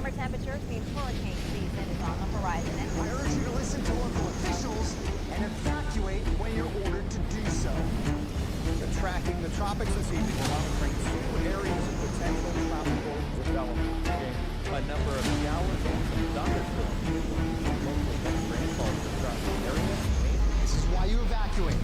Warmer temperatures mean hurricane season is on the horizon. And I urge you to listen to local officials and evacuate when you're ordered to do so. Tracking the tropics this evening, we're monitoring 2 areas of potential tropical development. A number of showers and some thunderstorms. Local rainfall across the area. This is why you evacuate.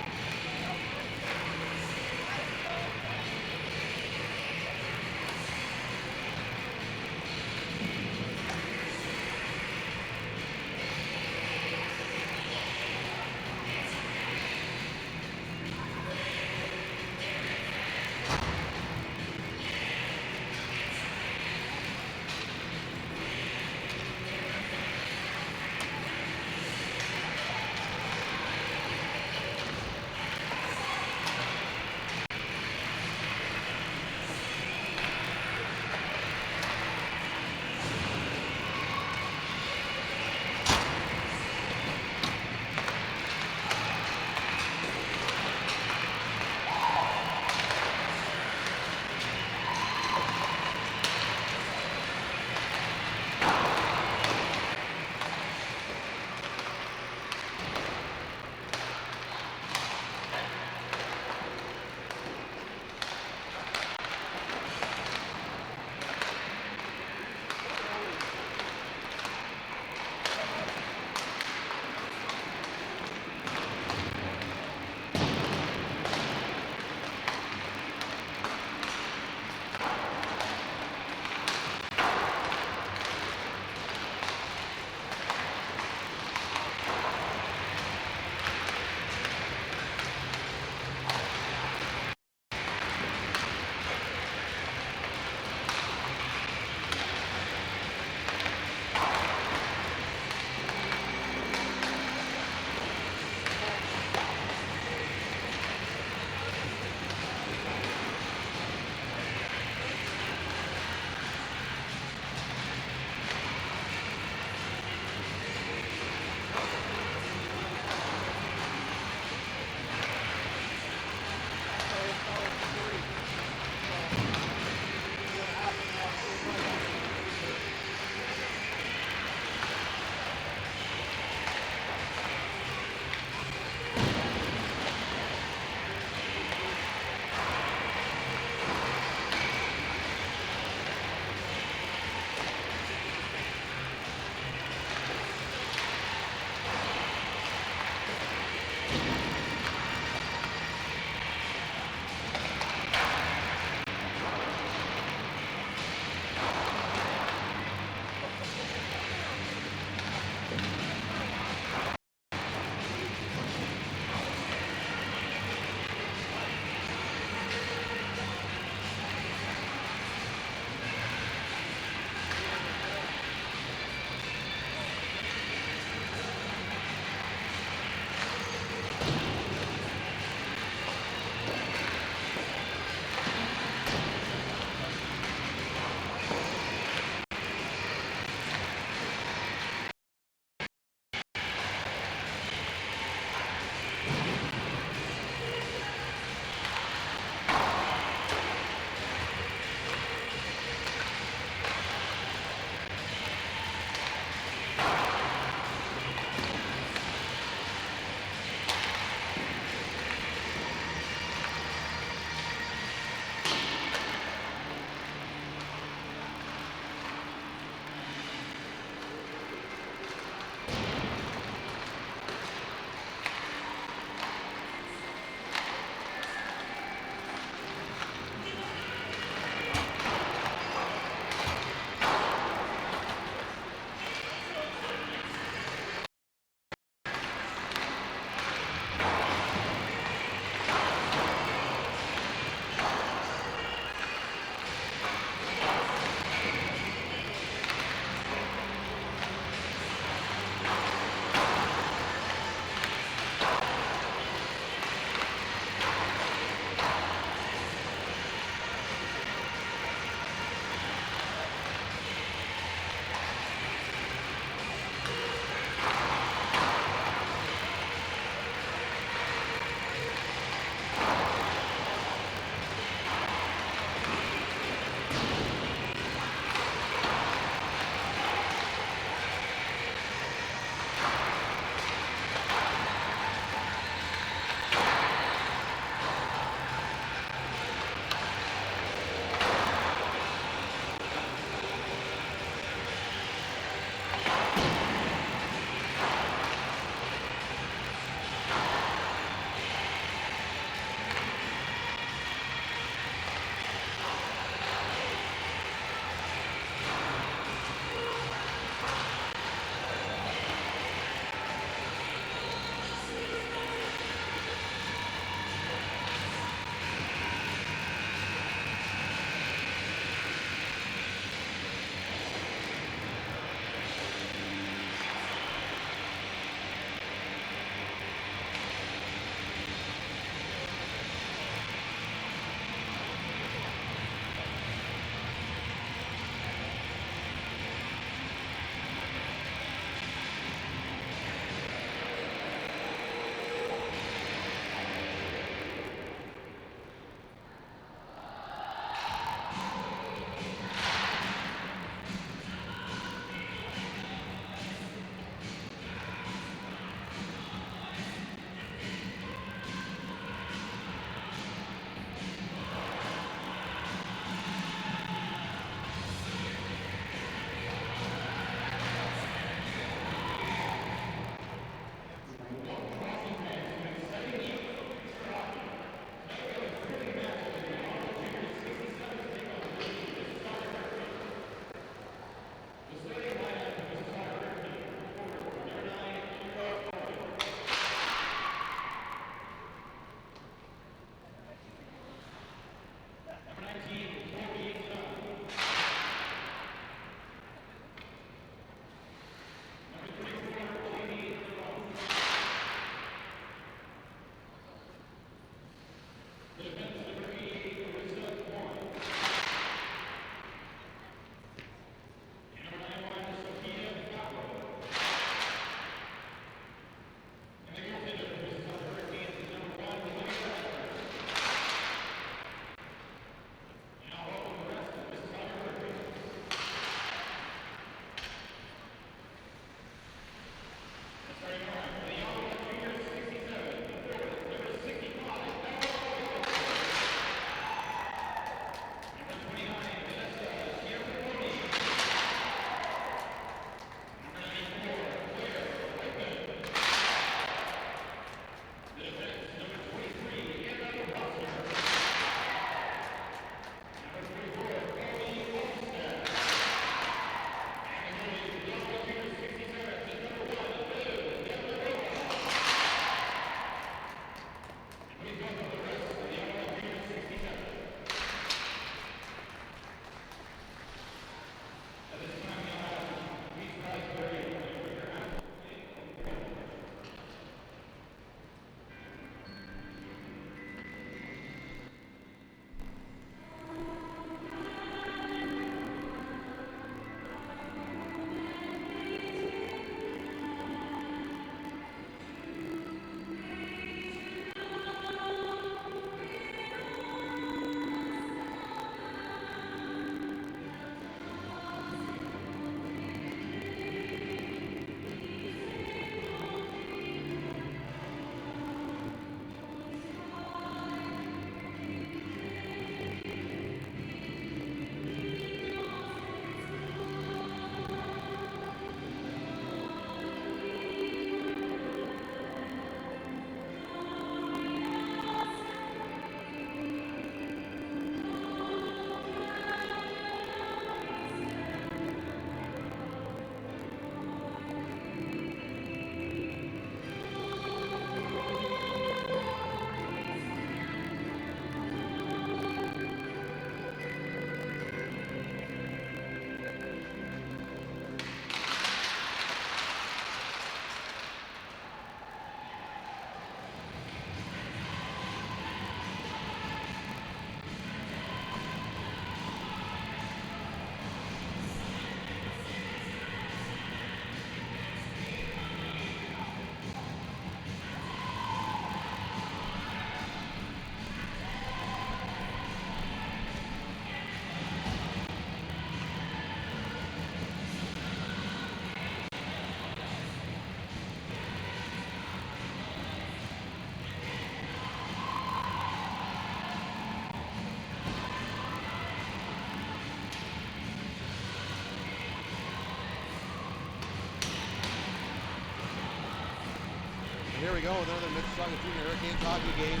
we go, another Mississauga Junior Hurricanes hockey game.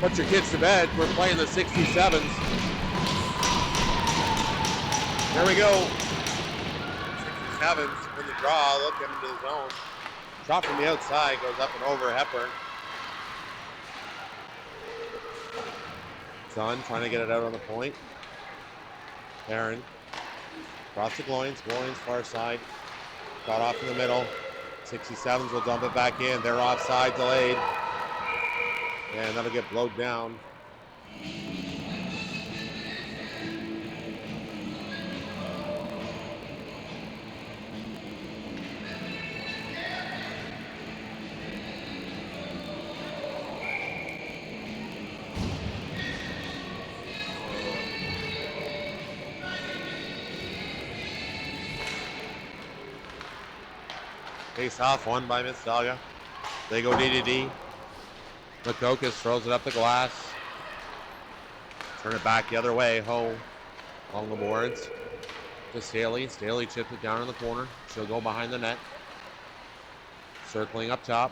Put your kids to bed. We're playing the 67s. There we go. 67s in the draw. Look into the zone. Shot from the outside, goes up and over Hepburn. Son trying to get it out on the point. Aaron. Across the Gloins. Gloins far side. Got off in the middle. 67s will dump it back in. They're offside, delayed. And that'll get blowed down. Face off, won by Mississauga. They go D. Makokis throws it up the glass. Turn it back the other way. Ho along the boards to Staley. Staley chips it down in the corner. She'll go behind the net. Circling up top.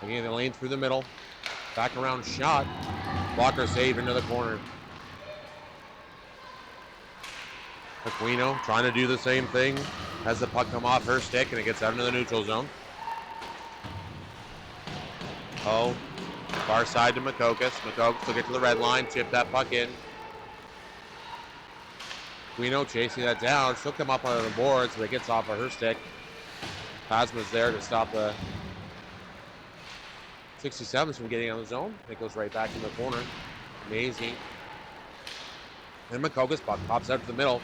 Again, the lane through the middle. Back around shot. Blocker save into the corner. Aquino trying to do the same thing. Has the puck come off her stick and it gets out into the neutral zone. Oh, far side to Makokis. Makokis will get to the red line, chip that puck in. Aquino chasing that down. She'll come up on the boards, but it gets off of her stick. Pasma's there to stop the 67s from getting on the zone. It goes right back in the corner. Amazing. And Makokis puck pops out to the middle.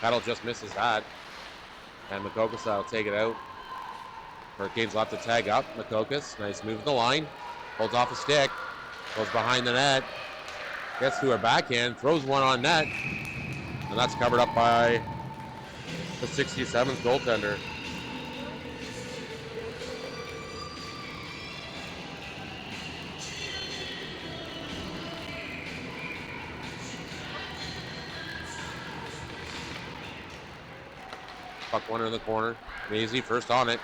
Peddle just misses that. And Makokis will take it out. Hurricanes will have to tag up. Makokis, nice move to the line. Holds off a stick. Goes behind the net. Gets to her backhand. Throws one on net. And that's covered up by the 67th goaltender. Puck one in the corner. Maisie first on it.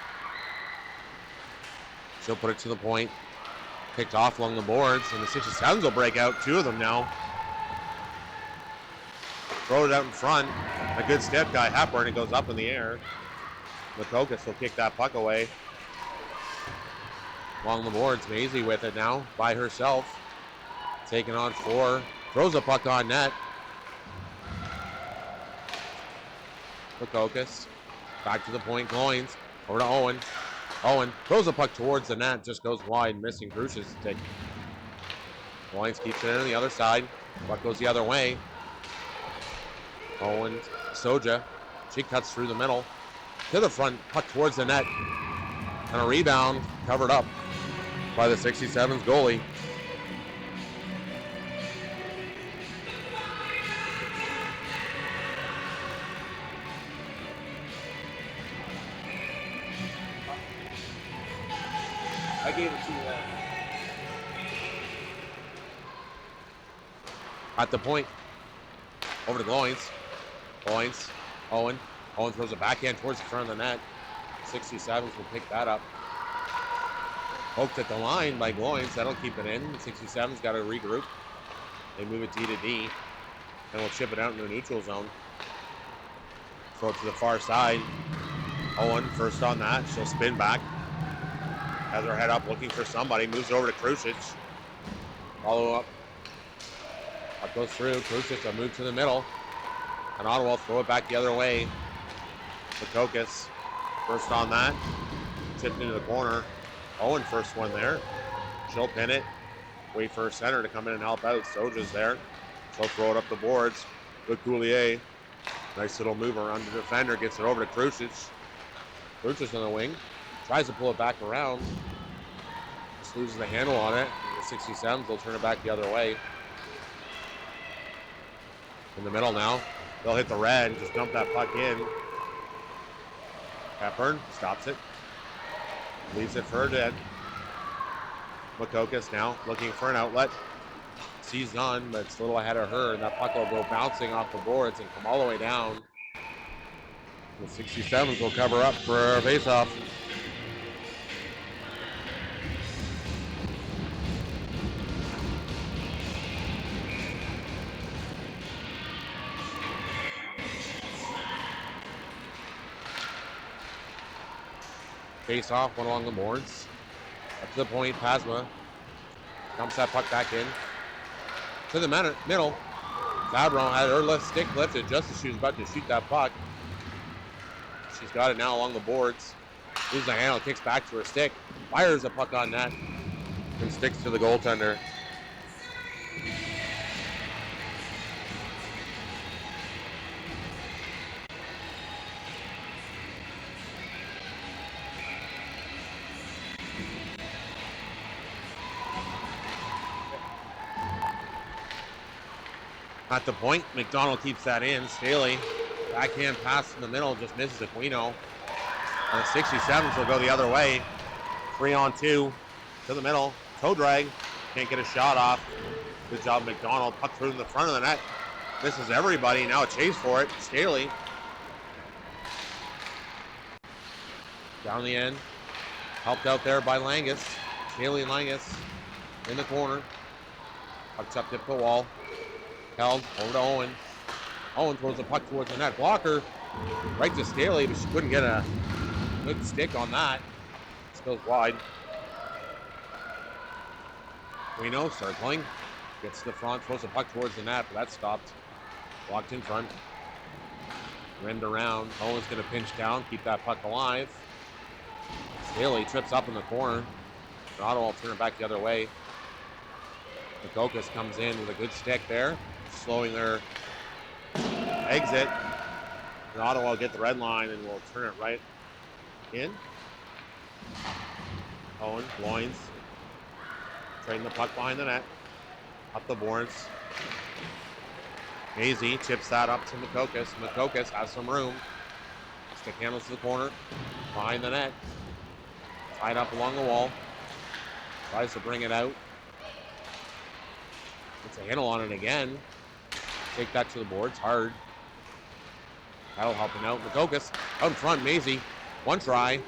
She'll put it to the point. Picked off along the boards, and the 67s will break out. Two of them now. Throw it out in front. A good step guy, Hepburn. It goes up in the air. Makokis will kick that puck away. Along the boards, Maisie with it now by herself. Taking on four. Throws a puck on net. Makokis. Back to the point, Gloins. Over to Owen. Owen throws a puck towards the net, just goes wide, missing Crucius. Gloins keeps it in on the other side. Puck goes the other way. Owen, Soja. She cuts through the middle. To the front, puck towards the net. And a rebound covered up by the 67's goalie. I gave it to you. At the point. Over to Gloins. Gloins. Owen. Owen throws a backhand towards the front of the net. 67s will pick that up. Poked at the line by Gloins. That'll keep it in. 67's got to regroup. They move it D. And we'll chip it out into the neutral zone. Throw it to the far side. Owen first on that. She'll spin back. Has her head up looking for somebody. Moves over to Crucic. Follow up. Puck goes through. Crucic will move to the middle. And Ottawa will throw it back the other way. Makokis first on that. Tipped into the corner. Owen first one there. She'll pin it. Wait for her center to come in and help out. Soja's there. She'll throw it up the boards. Good Coulier. Nice little move around the defender. Gets it over to Crucic. Crucic on the wing. Tries to pull it back around. Just loses the handle on it. The 67s will turn it back the other way. In the middle now. They'll hit the red and just dump that puck in. Hepburn stops it. Leaves it for her dead. Makokis now looking for an outlet. Sees none, but it's a little ahead of her, and that puck will go bouncing off the boards and come all the way down. The 67s will cover up for a face-off. Face off, one along the boards. Up to the point, Pasma dumps that puck back in. To the middle. Fabron had her left stick lifted just as she was about to shoot that puck. She's got it now along the boards. Loses the handle, kicks back to her stick. Fires a puck on net. And sticks to the goaltender. At the point, McDonald keeps that in. Staley, backhand pass in the middle, just misses Aquino. And the 67s will go the other way. 3-on-2 to the middle. Toe drag, can't get a shot off. Good job, McDonald. Puck through in the front of the net. Misses everybody. Now a chase for it. Staley. Down the end. Helped out there by Langis. Staley and Langis in the corner. Puck's up, tip the wall. Held over to Owen. Owen throws the puck towards the net. Blocker right to Staley, but she couldn't get a good stick on that. This goes wide. Aquino circling. Gets to the front, throws the puck towards the net, but that's stopped. Blocked in front. Rimmed around. Owen's going to pinch down, keep that puck alive. Staley trips up in the corner. Ottawa will turn it back the other way. Makokis comes in with a good stick there, slowing their exit. And Ottawa will get the red line and will turn it right in. Owen, loins. Trading the puck behind the net. Up the boards. Maisie chips that up to Makokis. Makokis has some room. Stick handles to the corner. Behind the net. Tied up along the wall. Tries to bring it out. Gets a handle on it again. Take that to the boards. Hard. Peddle helping out. Makokis out in front. Maisie. One try.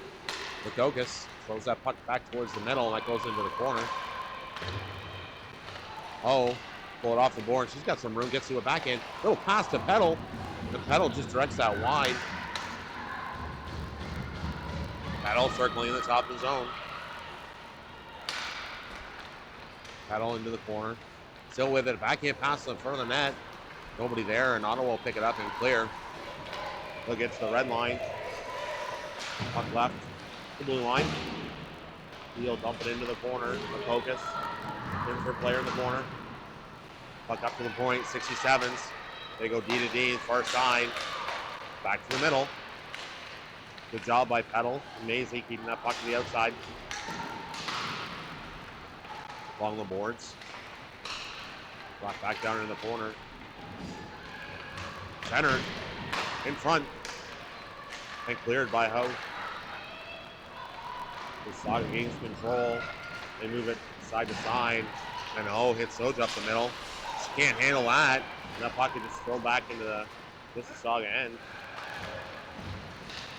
Makokis throws that puck back towards the middle, and that goes into the corner. Oh, pull it off the board. She's got some room. Gets to a backhand. Little pass to Peddle. The Peddle just directs that wide. Peddle circling in the top of the zone. Peddle into the corner. Still with it. Backhand pass in front of the net. Nobody there, and Ottawa will pick it up and clear. Look, it's the red line. Puck left. The blue line. He'll dump it into the corner. Makokis. In for player in the corner. Puck up to the point. 67s. They go D to D, far side. Back to the middle. Good job by Peddle. Maisie keeping that puck to the outside. Along the boards. Brought back down in the corner. Centered. In front. And cleared by Ho. Mississauga gains control. They move it side to side. And Ho hits Soja up the middle. She can't handle that. And that puck is just thrown back into the Mississauga end.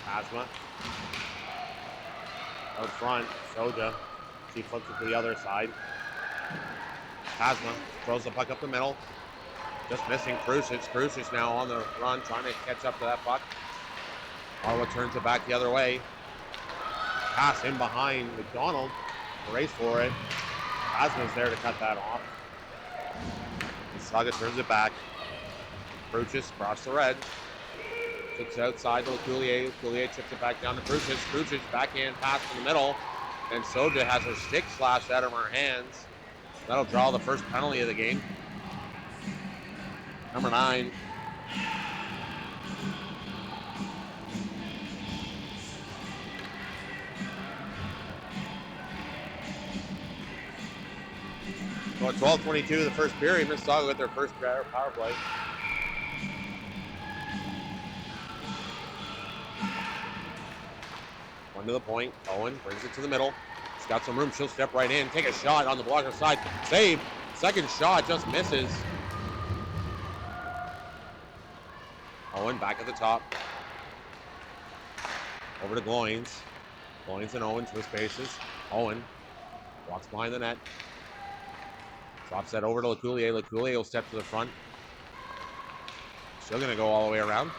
Pasma. Out front. Soja. She flips it to the other side. Pasma throws the puck up the middle. Just missing Krusic. Krusic now on the run, trying to catch up to that puck. Ottawa turns it back the other way. Pass in behind McDonald. Race for it. Pasma's there to cut that off. Mississauga turns it back. Krusic across the red. Kicks outside to LeCoulier. LeCoulier chips it back down to Krusic. Krusic backhand pass in the middle. And Soja has her stick slashed out of her hands. That'll draw the first penalty of the game. Number 9. Well, 12:22 the first period. Mississauga with their first power play. One to the point. Owen brings it to the middle. She's got some room. She'll step right in. Take a shot on the blocker side. Save. Second shot just misses. Owen back at the top. Over to Gloins. Gloins and Owen twist bases. Owen walks behind the net. Drops that over to LeCoulier. LeCoulier will step to the front. Still going to go all the way around.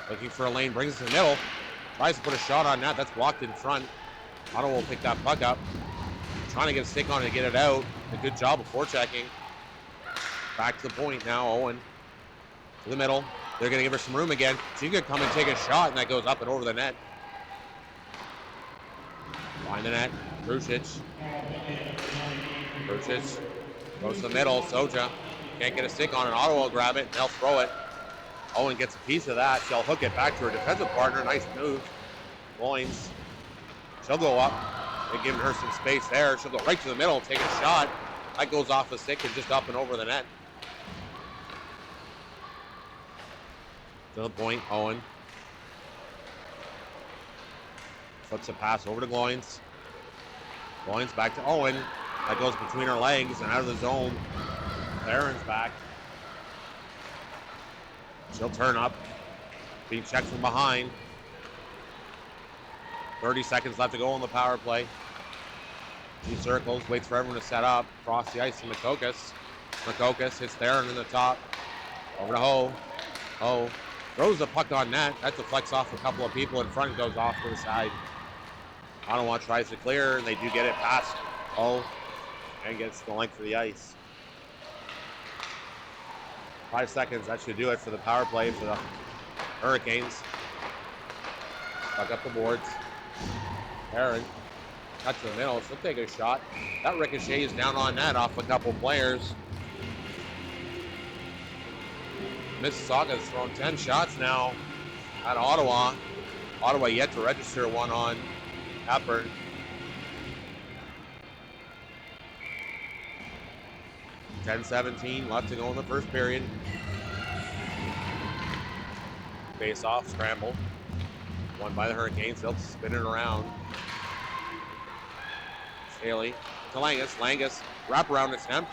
Looking for a lane. Brings it to the middle. Tries to put a shot on that. That's blocked in front. Ottawa will pick that puck up. Trying to get a stick on it to get it out. A good job of forechecking. Back to the point now, Owen. To the middle. They're going to give her some room again. She could come and take a shot, and that goes up and over the net. Behind the net. Krucic goes to the middle. Soja can't get a stick on it. Ottawa will grab it, and they'll throw it. Owen gets a piece of that. She'll hook it back to her defensive partner. Nice move. Loins. She'll go up. They're giving her some space there. She'll go right to the middle, take a shot. That goes off the stick and just up and over the net. To the point, Owen. Flips a pass over to Loins. Loins back to Owen. That goes between her legs and out of the zone. Aaron's back. She'll turn up. Being checked from behind. 30 seconds left to go on the power play. She circles, waits for everyone to set up. Across the ice to Makokis. Makokis hits Theron in the top. Over to Ho. Ho throws the puck on net. That deflects off a couple of people in front and goes off to the side. Ottawa tries to clear, and they do get it past Ho and gets the length of the ice. 5 seconds, that should do it for the power play for the Hurricanes. Puck up the boards. Aaron, cut to the middle, she'll take a shot. That ricochets down on net off a couple players. Mississauga's thrown 10 shots now at Ottawa. Ottawa yet to register one on Hepburn. .17 left to go in the first period. Face off, scramble. Won by the Hurricanes, they'll spin it around. Staley to Langis. Langis, wraparound attempt.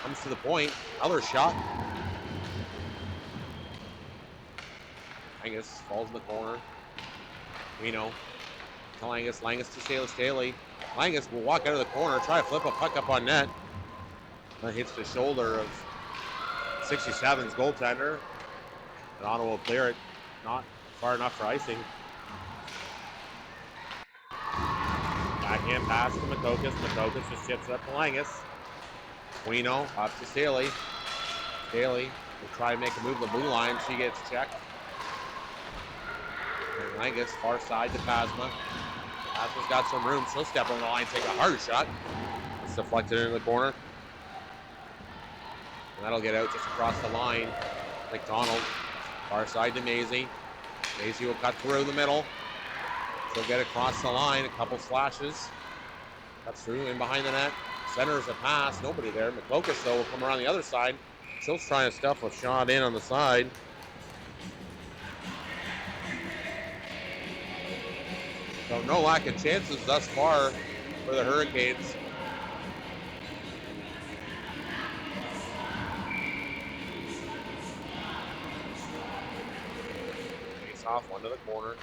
Comes to the point. Another shot. Langis falls in the corner. Reno to Langis. Langis to Staley. Staley. Langis will walk out of the corner, try to flip a puck up on net. That hits the shoulder of 67's goaltender. And Ottawa will clear it. Not far enough for icing. Backhand pass to Makokis. Makokis just chips it up to Langis. Quino up to Staley. Staley will try to make a move to the blue line. She gets checked. And Langis far side to Pasma. Pasma's got some room. She'll step on the line, take a hard shot. It's deflected into the corner. And that'll get out just across the line. McDonald, far side to Maisie. Maisie will cut through the middle. She'll get across the line, a couple slashes. Cuts through in behind the net. Centers a pass, nobody there. Makokis, though, will come around the other side. She'll try to stuff a shot in on the side. So no lack of chances thus far for the Hurricanes. Off one to the corner.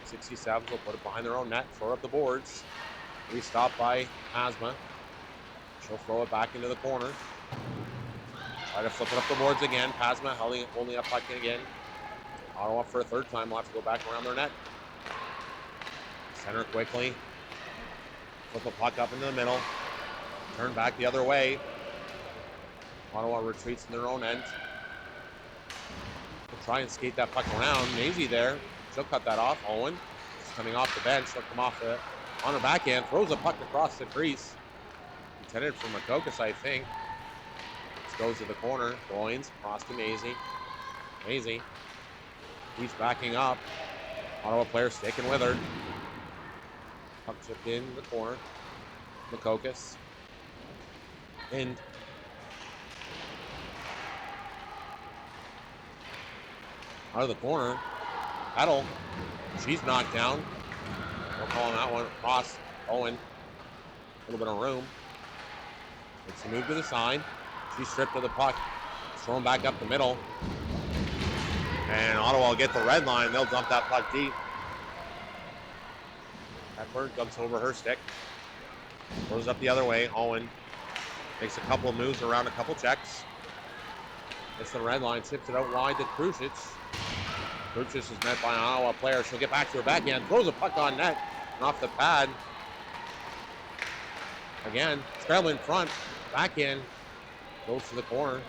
67s will put it behind their own net, throw up the boards. Stopped by Asma. She'll throw it back into the corner. Try to flip it up the boards again. Pasma holding up puck again. Ottawa for a third time will have to go back around their net. Center quickly. Flip the puck up into the middle. Turn back the other way. Ottawa retreats in their own end. Try and skate that puck around. Maisie there. She'll cut that off. Owen is coming off the bench. She'll come off on her backhand. Throws a puck across the crease. Intended for Makokis, I think. This goes to the corner. Loins across to Maisie. Maisie. He's backing up. Ottawa player sticking with her. Puck chipped in the corner. Makokis. And out of the corner, Peddle, she's knocked down. We'll call him that one. Cross, Owen, a little bit of room. It's a move to the side. She's stripped of the puck. It's thrown back up the middle. And Ottawa will get the red line. They'll dump that puck deep. Hepburn dumps over her stick. Goes up the other way. Owen makes a couple of moves around a couple checks. Gets the red line, tips it out wide to Krucic. Krucic is met by an Ottawa player. She'll get back to her backhand, throws a puck on net. off the pad. Again, Peddle in front, back in, goes to the corner.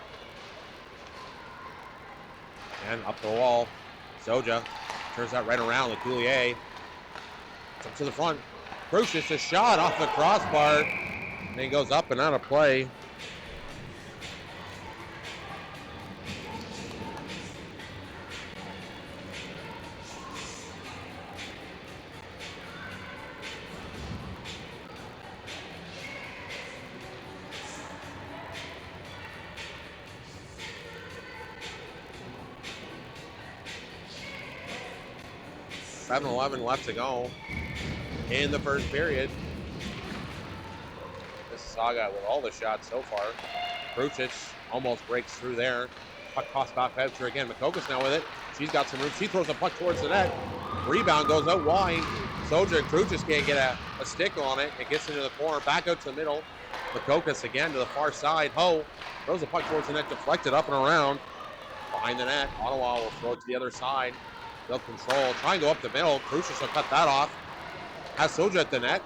And up the wall, Soja turns that right around. LeCoulier, it's up to the front. Crucius, a shot off the crossbar, and he goes up and out of play. .11 left to go in the first period. Mississauga with all the shots so far. Crucius almost breaks through there. Puck tossed back out to again. Makokis now with it. She's got some room. She throws a puck towards the net. Rebound goes out wide. Soja and Crucius can't get a stick on it. It gets into the corner. Back out to the middle. Makokis again to the far side. Ho throws a puck towards the net. Deflected up and around. Behind the net. Ottawa will throw it to the other side. They'll control. Try and go up the middle. Crucius will cut that off. Has Soja at the net.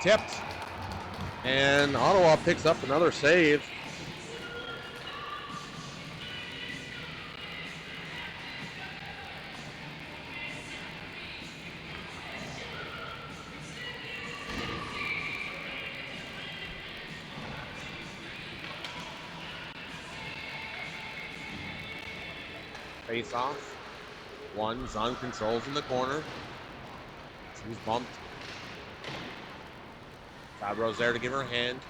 Tipped. And Ottawa picks up another save. Face off. One, Zahn controls in the corner. She's bumped. Fabro's there to give her a hand.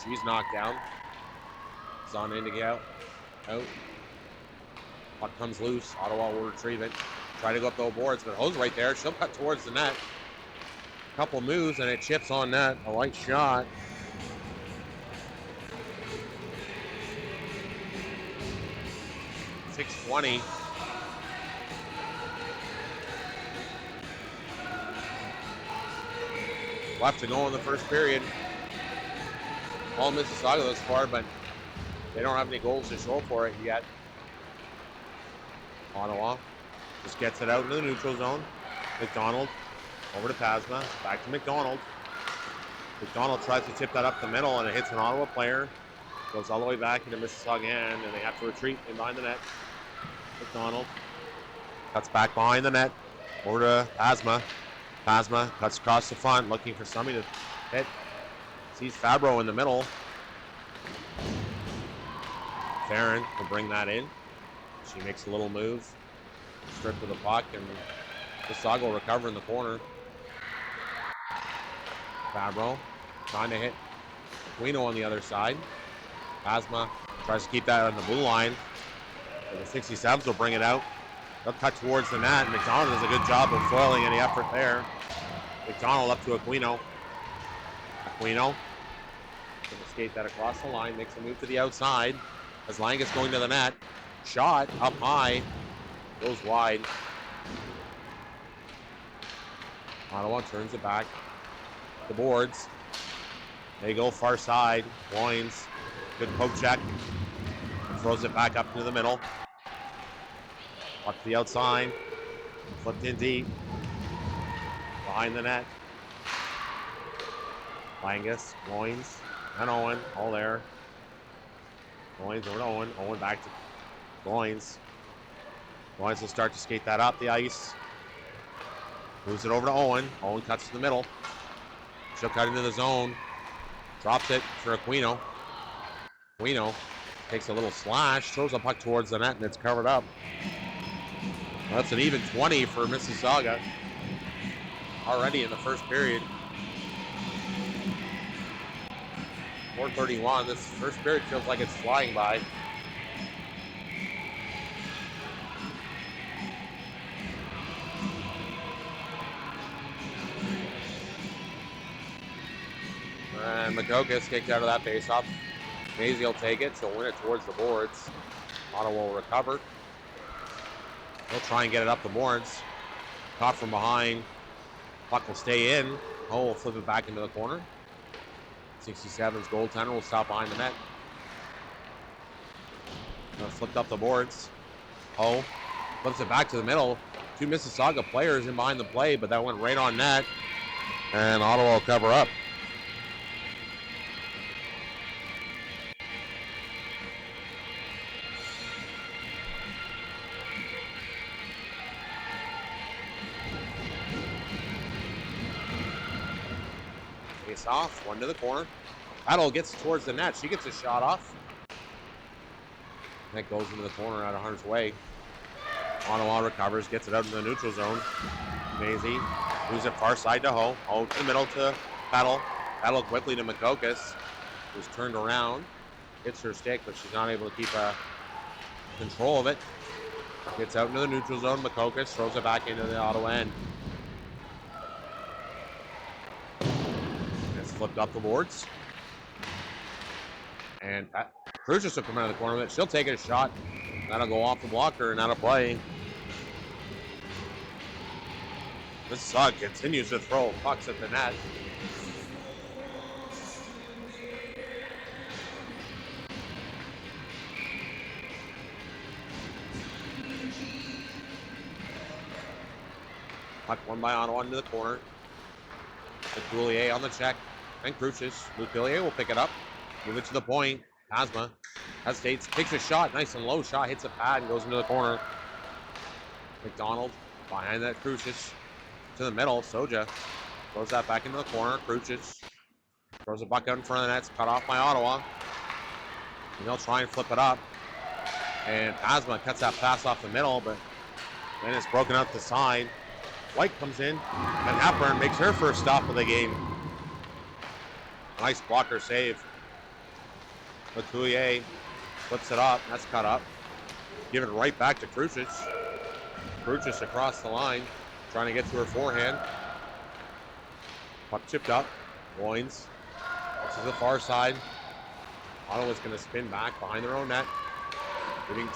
She's knocked down. Zahn in to get out. Puck comes loose. Ottawa will retrieve it. Try to go up the boards, but Ho's right there. She'll cut towards the net. Couple moves and it chips on net. A light shot. .620. Left to go in the first period. All Mississauga thus far, but they don't have any goals to show for it yet. Ottawa just gets it out into the neutral zone. McDonald over to Pasma. Back to McDonald. McDonald tries to tip that up the middle and it hits an Ottawa player. Goes all the way back into Mississauga end and they have to retreat in behind the net. McDonald cuts back behind the net. Over to Pasma. Pasma cuts across the front, looking for somebody to hit. Sees Fabro in the middle. Farron will bring that in. She makes a little move. Strip of the puck, and Mississauga will recover in the corner. Fabro trying to hit Guino on the other side. Pasma tries to keep that on the blue line. And the 67s will bring it out. They'll cut towards the net. McDonald does a good job of foiling any effort there. McDonald up to Aquino. Aquino can skate that across the line, makes a move to the outside. As Langis going to the net. Shot up high. Goes wide. Ottawa turns it back. The boards. They go far side. Loins. Good poke check. Throws it back up to the middle. Up to the outside. Flipped in deep. Behind the net. Langis, Loins, and Owen, all there. Loins over to Owen. Owen back to Loins. Loins will start to skate that up the ice. Moves it over to Owen. Owen cuts to the middle. She'll cut into the zone. Drops it for Aquino. Aquino takes a little slash, throws a puck towards the net, and it's covered up. That's an even 20 for Mississauga already in the first period. 4:31. This first period feels like it's flying by. And Makokis kicked out of that faceoff. Maisie will take it. She'll win it towards the boards. Ottawa will recover. They'll try and get it up the boards. Caught from behind. Puck will stay in. Oh, will flip it back into the corner. 67's goaltender will stop behind the net. Flipped up the boards. Oh, flips it back to the middle. Two Mississauga players in behind the play, but that went right on net. And Ottawa will cover up. Face off, one to the corner. Peddle gets towards the net. She gets a shot off. That goes into the corner out of harm's way. Ottawa recovers, gets it out in the neutral zone. Maisie moves it far side to Ho. Ho to the middle to Peddle. Peddle quickly to Makokis, who's turned around. Hits her stick, but she's not able to keep control of it. Gets out into the neutral zone. Makokis throws it back into the Ottawa end. It's flipped up the boards. And Crucius will come out of the corner of it. She'll take a shot. That'll go off the blocker and out of play. Mississauga continues to throw pucks at the net. Puck won by Ottawa into the corner. Lutillier on the check. And Crucius. Lutillier will pick it up. Move it to the point. Pasma hesitates, takes a shot, nice and low shot, hits a pad and goes into the corner. McDonald behind that Crucius to the middle. Soja throws that back into the corner. Crucius throws a buck out in front of the net. It's cut off by Ottawa. And they'll try and flip it up. And Pasma cuts that pass off the middle, but then it's broken out the side. White comes in, and Hepburn makes her first stop of the game. Nice blocker save. Letellier flips it up. That's cut up. Give it right back to Crucius. Crucius across the line, trying to get to her forehand. Puck chipped up. Loins. This is the far side. Ottawa's going to spin back behind their own net. Giving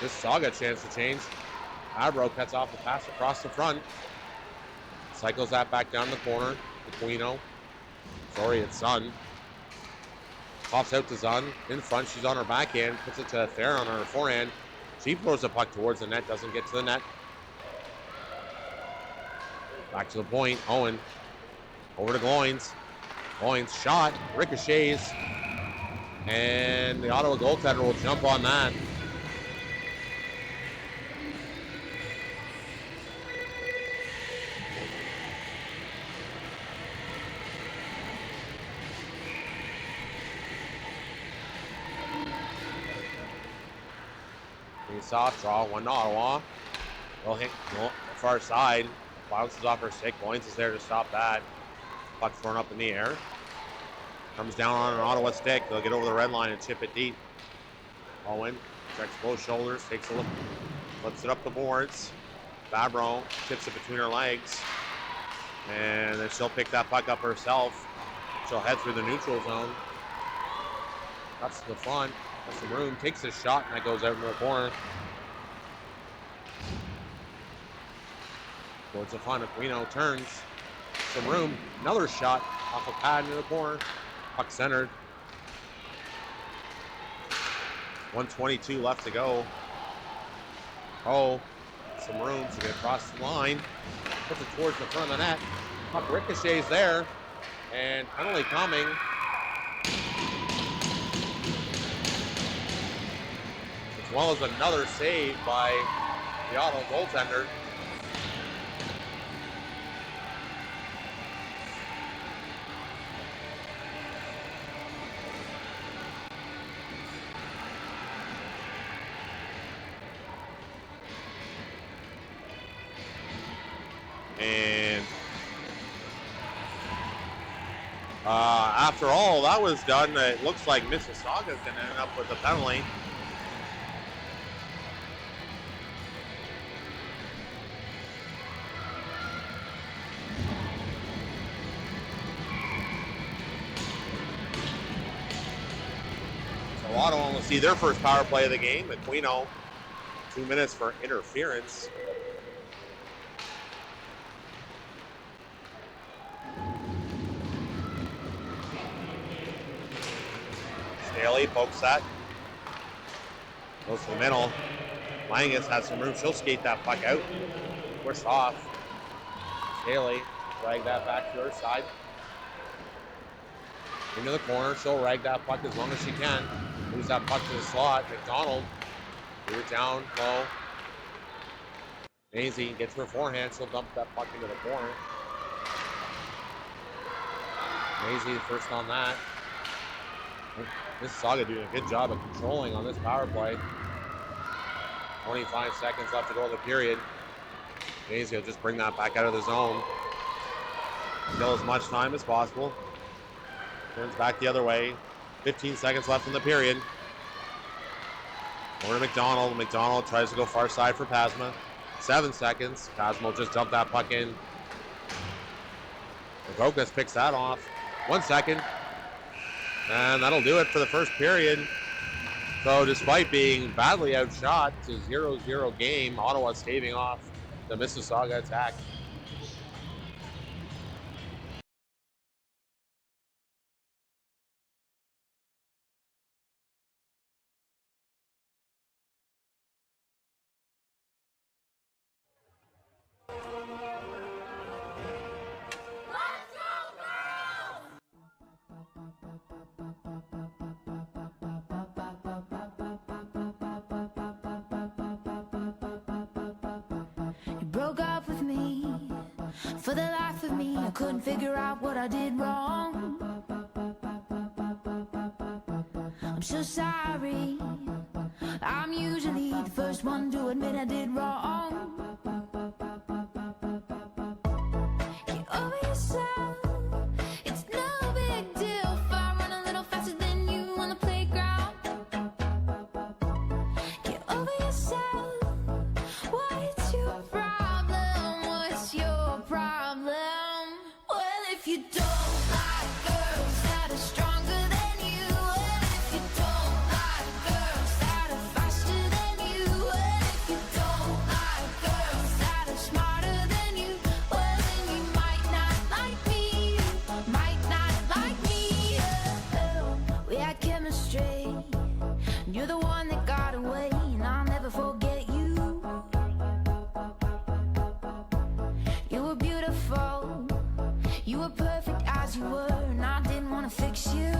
Mississauga a chance to change. Abro cuts off the pass across the front. Cycles that back down the corner to Quino. Sorry, it's Sun. Pops out to Zun. In front, she's on her backhand. Puts it to Theron on her forehand. She throws the puck towards the net. Doesn't get to the net. Back to the point. Owen. Over to Gloins. Gloins shot. Ricochets. And the Ottawa goaltender will jump on that. Soft draw, one to Ottawa. They'll hit the far side. Bounces off her stick. Loins is there to stop that. Puck thrown up in the air. Comes down on an Ottawa stick. They'll get over the red line and chip it deep. Owen checks both shoulders, takes a look, flips it up the boards. Fabro tips it between her legs. And then she'll pick that puck up herself. She'll head through the neutral zone. Cuts to the front. Has some room, takes a shot, and that goes out in the corner. Towards the front, Aquino turns. Some room, another shot off a pad into the corner. Puck centered. 1:22 left to go. Oh, some room to get across the line. Puts it towards the front of the net. Puck ricochets there, and penalty coming. As well as another save by the Ottawa goaltender. And after all that was done, it looks like Mississauga is going to end up with a penalty. So Ottawa will see their first power play of the game. Aquino, 2 minutes for interference. Staley pokes that. Goes to the middle. Langis has some room. She'll skate that puck out. Pushed off. Staley Drag that back to her side. Into the corner. She'll rag that puck as long as she can. Moves that puck to the slot. McDonald. Move it down low. Maisie gets her forehand. She'll dump that puck into the corner. Maisie first on that. Mississauga doing a good job of controlling on this power play. 25 seconds left to go in the period. Maisie will just bring that back out of the zone. Kill as much time as possible. Turns back the other way. 15 seconds left in the period. Over to McDonald. McDonald tries to go far side for Pasma. 7 seconds. Pasma will just dump that puck in. Makokis picks that off. 1 second. And that'll do it for the first period. So despite being badly outshot, it's a 0-0 game. Ottawa staving off the Mississauga attack. Broke up with me. For the life of me, I couldn't figure out what I did wrong. I'm so sorry. I'm usually the first one to admit I did wrong. Get over yourself. It's no big deal if I run a little faster than you on the playground. Get over yourself. What's your problem? What's your problem? Well, if you don't like girls that are stronger than you, and if you don't like girls that are faster than you, and if you don't like girls that are smarter than you, well, then you might not like me. You might not like me. We had chemistry. You're the one that got away, and I'll never forget you. You were beautiful. You were perfect as you were, and I didn't want to fix you.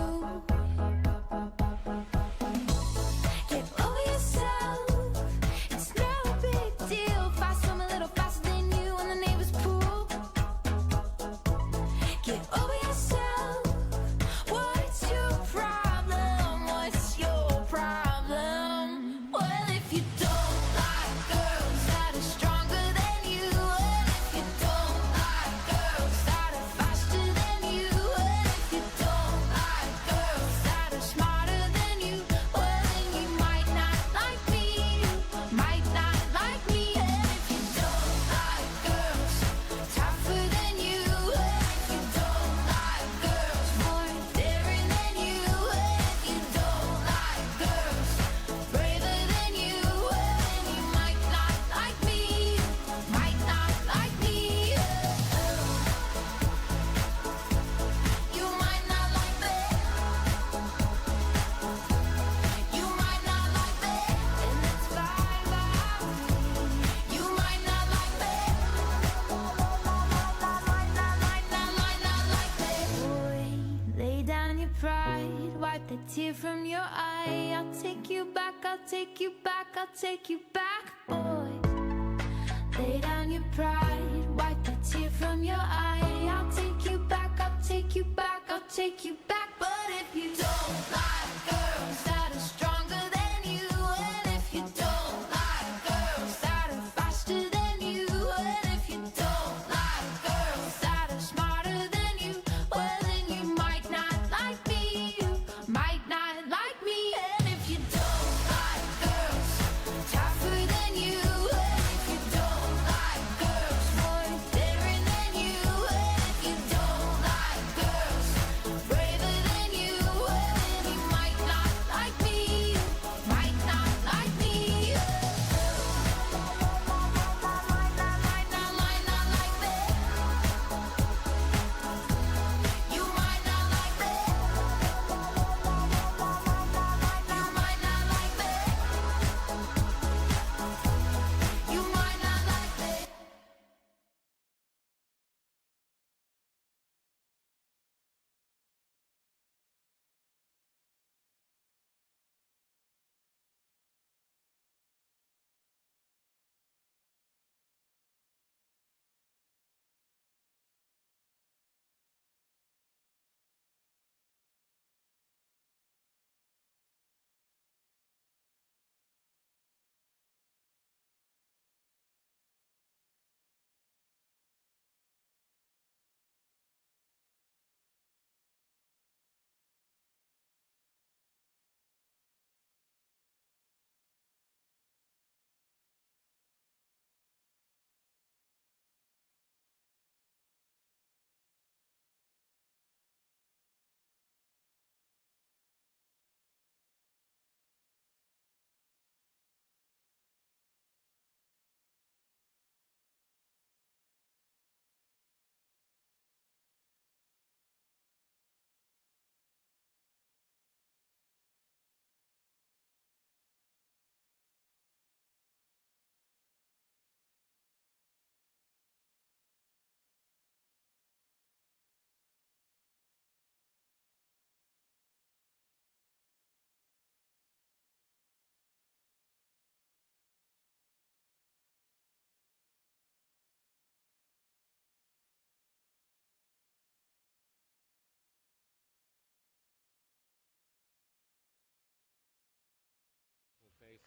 Get over yourself. It's no big deal if I swim a little faster than you in the neighbor's pool. Get over yourself. What's your problem? What's your problem? Well, if you don't like girls that are stronger than you, and if you don't like girls that are faster than you, and if you don't like girls that are smarter than you, well, then you might not like me. You might not like me. And if you don't like girls tougher than you, and if you don't like girls more daring than you, and if you don't like girls braver than you, well, then you might not like me. You might not like me. You might not like me. You might not like me, and that's fine by me. You might not like me. Might not like me. Boy, lay down your pride, wipe the tear from your eye. I'll take you back, I'll take you back, I'll take you back, boy. Lay down your pride, wipe the tear from your eye. I'll take you back, I'll take you back, I'll take you back. But if you don't like girls that are stronger than you, and if you don't like girls that are faster than you, and if you don't like girls that are smarter than you, well, then you might not like me. You might not like me. And if you don't like girls tougher than you, and if you don't like girls more daring than you, and if you don't like girls braver than you,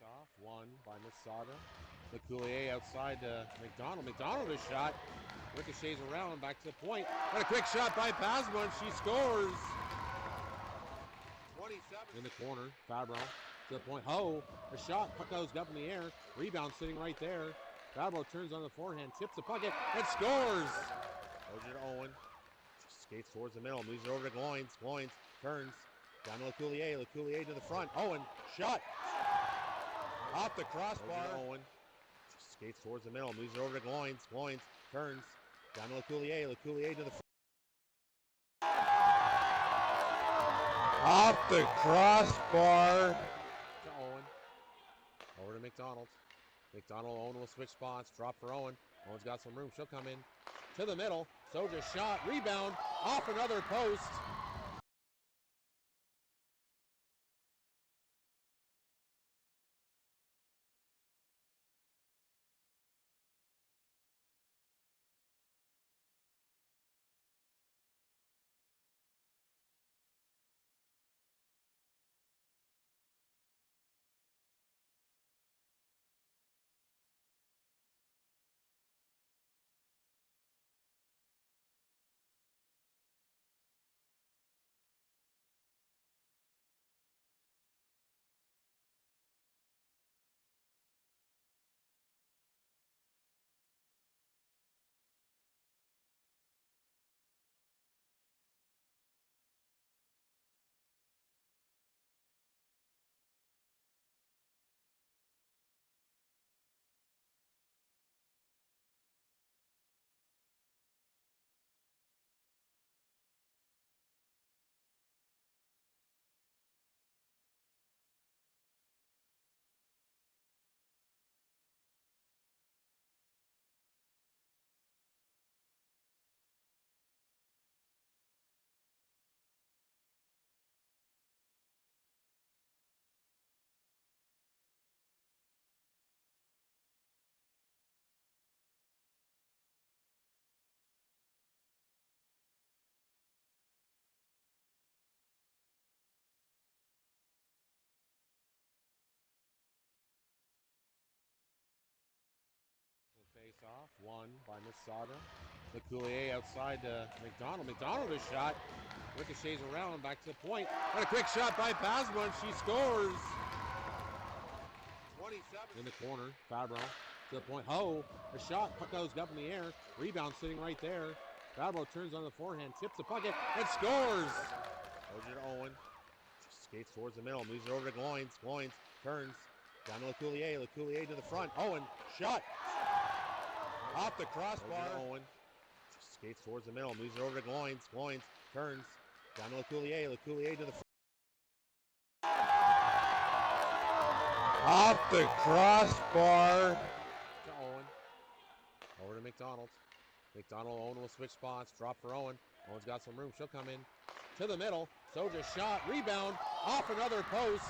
Off, won by Mississauga. Makokis outside to McDonald. McDonald a shot. Ricochets around, back to the point. And a quick shot by Pasma, and she scores. 27 in the corner. Fabro to the point. Ho, a shot. Puck goes up in the air. Rebound sitting right there. Fabro turns on the forehand, tips the puck, and scores. Goes to Owen. Skates towards the middle, moves it over to Gloins. Gloins turns down to Lecoulier. Lecoulier to the front. Owen, shot. Off the crossbar. Owen skates towards the middle, moves it over to Gloins. Gloins turns down to Lecoulier. Lecoulier to the front. Off the crossbar. To Owen. Over to McDonald. McDonald, Owen will switch spots. Drop for Owen. Owen's got some room. She'll come in to the middle. Soja shot. Rebound. Off another post. Face off, won by Mississauga. Lecoulier outside to McDonald. McDonald a shot. Ricochets around, back to the point. And a quick shot by Pasma, and she scores. 27 in the corner. Fabro to the point. Ho, a shot. Puck goes up in the air. Rebound sitting right there. Fabro turns on the forehand, tips the puck, and scores. Goes to Owen. Skates towards the middle, moves it over to Gloins. Gloins turns down to Lecoulier. Lecoulier to the front. Owen, shot. Off the crossbar. Owen skates towards the middle, moves it over to Gloins. Gloins turns down to Lecoulier. Lecoulier to the front. Off the crossbar. To Owen. Over to McDonald. McDonald, Owen will switch spots. Drop for Owen. Owen's got some room. She'll come in to the middle. Soja shot. Rebound. Off another post.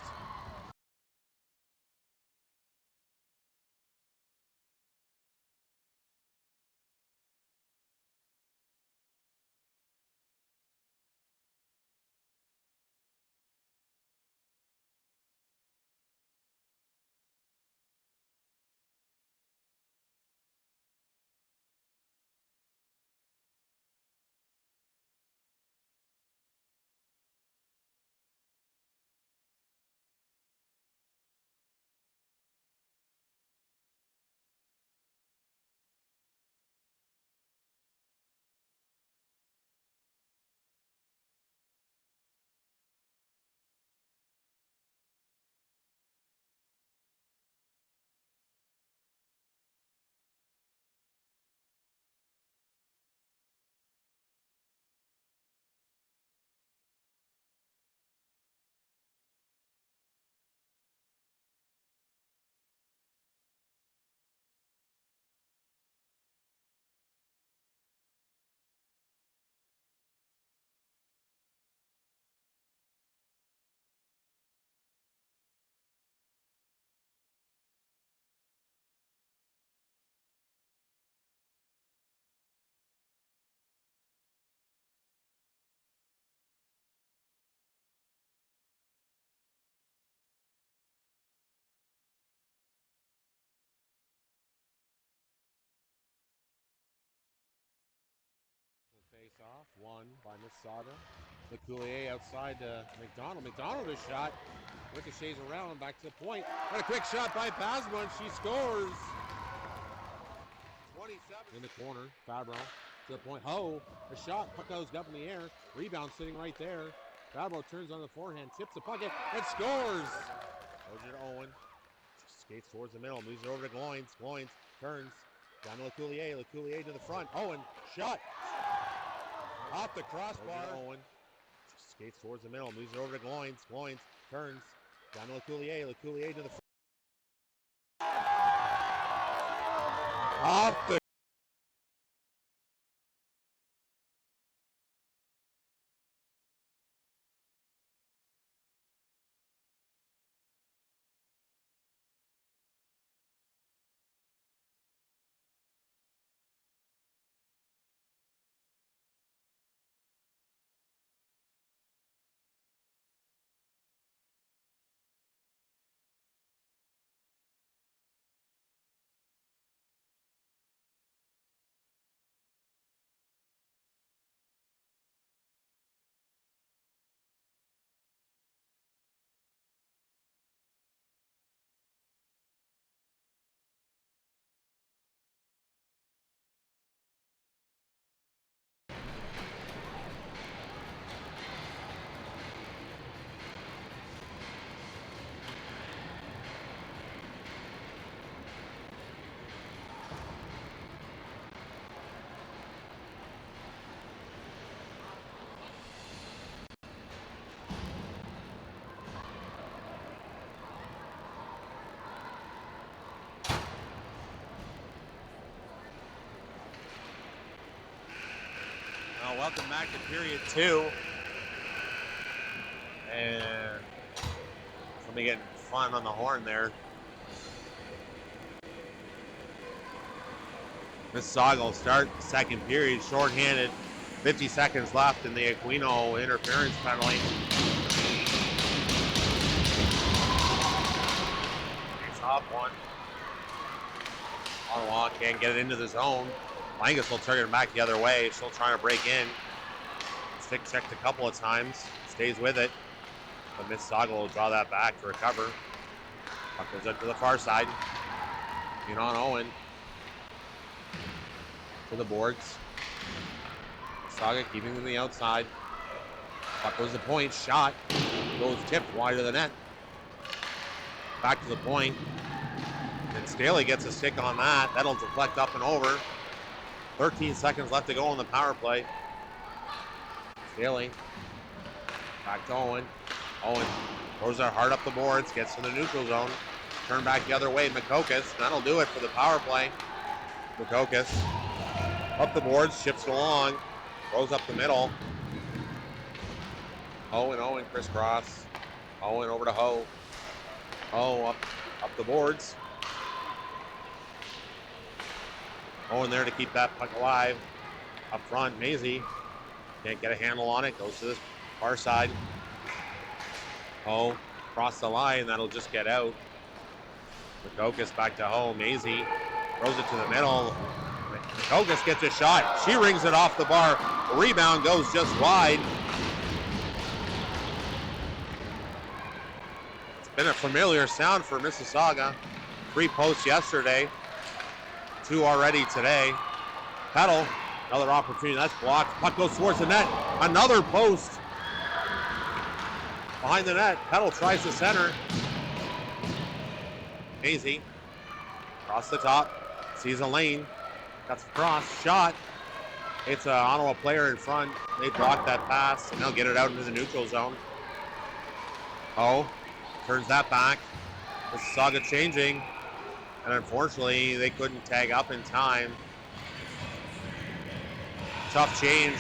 Off one by Mississauga. LeCoulier outside to McDonald. McDonald is shot. Ricochets around, back to the point. And a quick shot by Pasma, and she scores. 27 in the corner. Fabro to the point. Ho, a shot. Puck goes up in the air. Rebound sitting right there. Fabro turns on the forehand, tips the puck and scores. Goes to Owen. Skates towards the middle, moves it over to Gloins. Gloins turns down to LeCoulier. LeCoulier to the front. Owen, shot. Off the crossbar. Owen skates towards the middle, moves it over to Gloins. Gloins turns down to LeCoulier. LeCoulier to the front. Off the welcome back to period 2. And somebody getting fun on the horn there. Mississauga will start the second period shorthanded. 50 seconds left in the Aquino interference penalty. It's off one. Ottawa can't get it into the zone. Langis will turn it back the other way. Still trying to break in. Stick checked a couple of times. Stays with it. But Mississauga will draw that back to recover. Puck goes up to the far side. In on Owen. To the boards. Mississauga keeping them the outside. Puck goes to the point. Shot. Goes tipped wide of the net. Back to the point. And Staley gets a stick on that. That'll deflect up and over. 13 seconds left to go on the power play. Staley. Back to Owen. Owen throws it hard up the boards. Gets to the neutral zone. Turn back the other way. Makokis. That'll do it for the power play. Makokis. Up the boards. Ships it along. Throws up the middle. Owen crisscross. Owen over to Ho. Ho up the boards. Owen there to keep that puck alive. Up front, Maisie can't get a handle on it. Goes to the far side. Ho across the line. That'll just get out. Makokis back to Ho. Maisie throws it to the middle. Makokis gets a shot. She rings it off the bar. The rebound goes just wide. It's been a familiar sound for Mississauga. 3 posts yesterday. 2 already today. Peddle, another opportunity. That's blocked. Puck goes towards the net. Another post behind the net. Peddle tries to center. Maisie across the top. Sees a lane. Cuts across. Shot. It's an Ottawa player in front. They blocked that pass, and they'll get it out into the neutral zone. Oh, turns that back. Mississauga changing. And unfortunately, they couldn't tag up in time. Tough change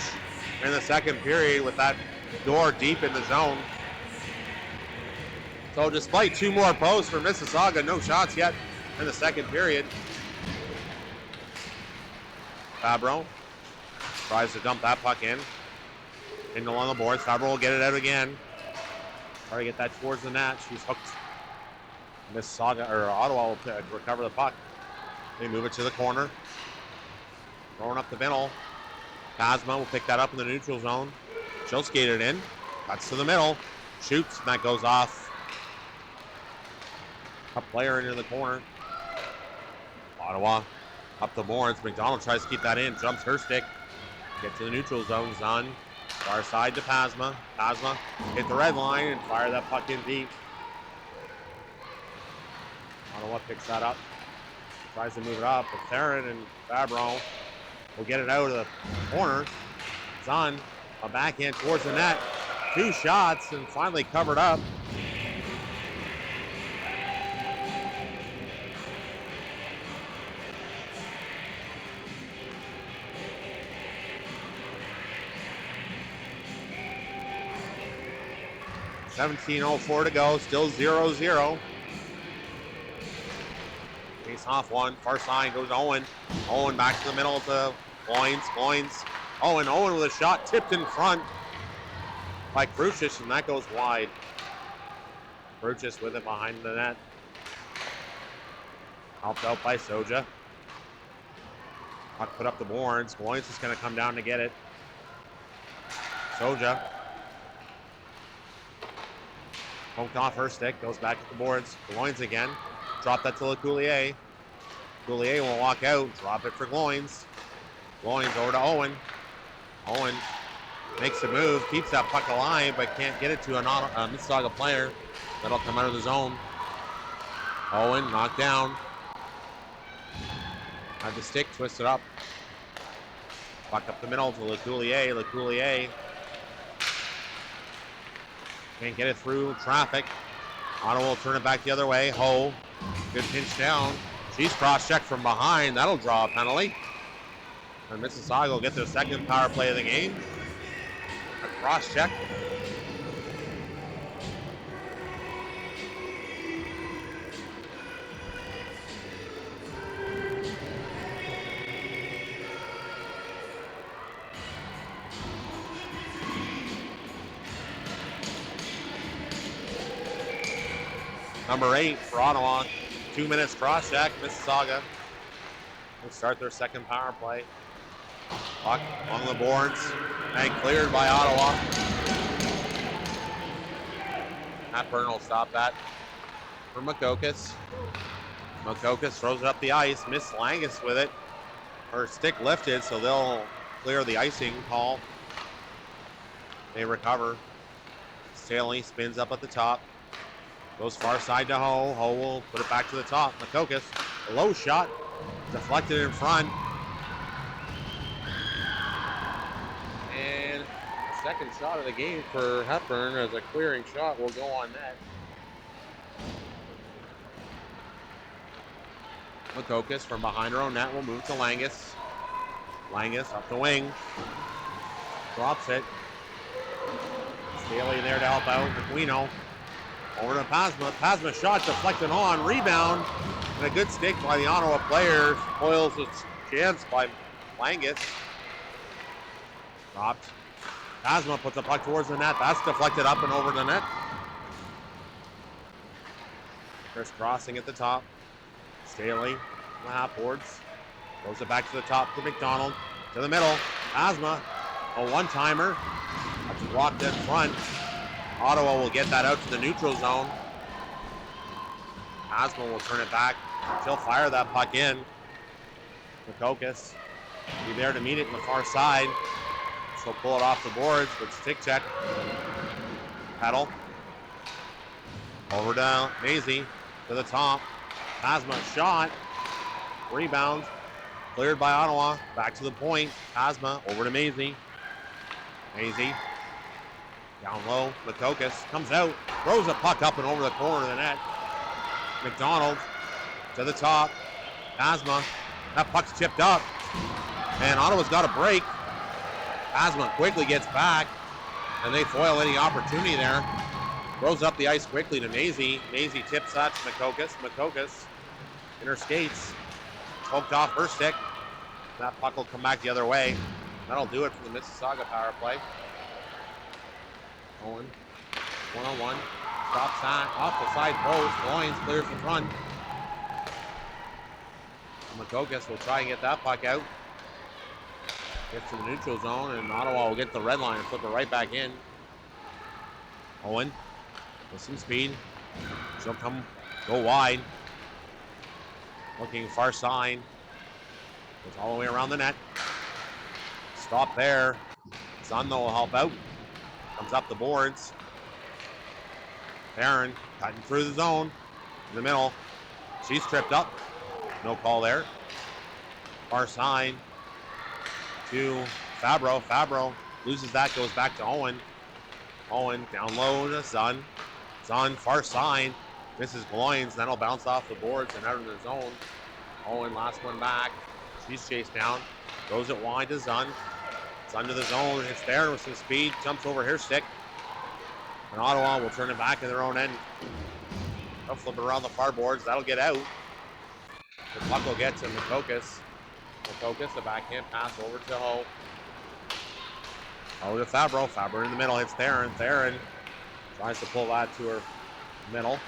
in the second period with that door deep in the zone. So despite 2 more posts for Mississauga, no shots yet in the second period. Fabro tries to dump that puck in. Into on the boards. Fabro will get it out again. Try to get that towards the net. She's hooked. Mississauga or Ottawa will recover the puck. They move it to the corner. Throwing up the middle. Phasma will pick that up in the neutral zone. She'll skate it in. Cuts to the middle. Shoots, and that goes off. A player into the corner. Ottawa up the boards. McDonald tries to keep that in. Jumps her stick. Get to the neutral zone. Zahn. Far side to Phasma. Phasma hit the red line and fire that puck in deep. Ottawa picks that up. Tries to move it up. But Theron and Fabro will get it out of the corner. Zahn, a backhand towards the net. 2 shots and finally covered up. .17:04 to go, still 0-0. Face off one, far side goes Owen. Owen back to the middle to Loins. Owen with a shot tipped in front by Crucius, and that goes wide. Crucius with it behind the net. Helped out by Soja. Puck put up the boards. Loins is going to come down to get it. Soja. Poked off her stick, goes back to the boards. Loins again. Drop that to LeCoulier. Coulier will walk out, drop it for Loins. Loins over to Owen. Owen makes a move, keeps that puck alive, but can't get it to a Mississauga player. That'll come out of the zone. Owen knocked down. Had the stick twisted up. Puck up the middle to LeCoulier. LeCoulier can't get it through traffic. Ottawa will turn it back the other way. Ho, good pinch down. She's cross-checked from behind. That'll draw a penalty. And Mississauga will get their second power play of the game. A cross-check. Number 8 for Ottawa. 2 minutes cross-check. Mississauga will start their second power play. Puck on the boards and cleared by Ottawa. Hepburn will stop that for Makokis. Makokis throws it up the ice. Miss Langis with it. Her stick lifted, so they'll clear the icing call. They recover. Staley spins up at the top. Goes far side to Ho. Ho will put it back to the top. Makokis, a low shot, deflected in front. And the second shot of the game for Hepburn as a clearing shot will go on net. Makokis from behind her own net will move to Langis. Langis up the wing. Drops it. Staley there to help out. McQuino. Over to Phasma. Phasma shot deflected on. Rebound. And a good stick by the Ottawa player. Spoils its chance by Langis. Dropped. Phasma puts the puck towards the net. That's deflected up and over the net. Chris crossing at the top. Staley on the half boards. Throws it back to the top to McDonald. To the middle. Phasma. A one-timer. That's blocked in front. Ottawa will get that out to the neutral zone. Phasma will turn it back. She'll fire that puck in. Makokis be there to meet it in the far side. She'll pull it off the boards with stick check. Peddle. Over to Maisie. To the top. Phasma shot. Rebound. Cleared by Ottawa. Back to the point. Phasma over to Maisie. Maisie. Down low, Makokis comes out, throws a puck up and over the corner of the net. McDonald to the top. Phasma, that puck's chipped up. And Ottawa's got a break. Phasma quickly gets back, and they foil any opportunity there. Throws up the ice quickly to Maisie. Maisie tips that to Makokis. Makokis in her skates. Poked off her stick. That puck will come back the other way. That'll do it for the Mississauga power play. Owen, one-on-one, stops that, off the side post, Loins clears the front. Makokis will try and get that puck out. Gets to the neutral zone, and Ottawa will get the red line and flip it right back in. Owen with some speed. She'll go wide. Looking far side. Goes all the way around the net. Stop there. Sun, though, will help out. Comes up the boards. Aaron cutting through the zone. In the middle. She's tripped up. No call there. Far side to Fabro. Fabro loses that, goes back to Owen. Owen down low to Sun. Sun far side. Misses Gloins. Then he'll bounce off the boards and out of the zone. Owen last one back. She's chased down. Goes it wide to Zun. Zun to the zone. It's there with some speed. Jumps over her stick. And Ottawa will turn it back in their own end. They'll flip it around the far boards. That'll get out. The puck will get to Makokis. Makokis, the backhand pass over to Ho. Ho to Fabro. Fabro in the middle. Hits Theron. Theron tries to pull that to her middle.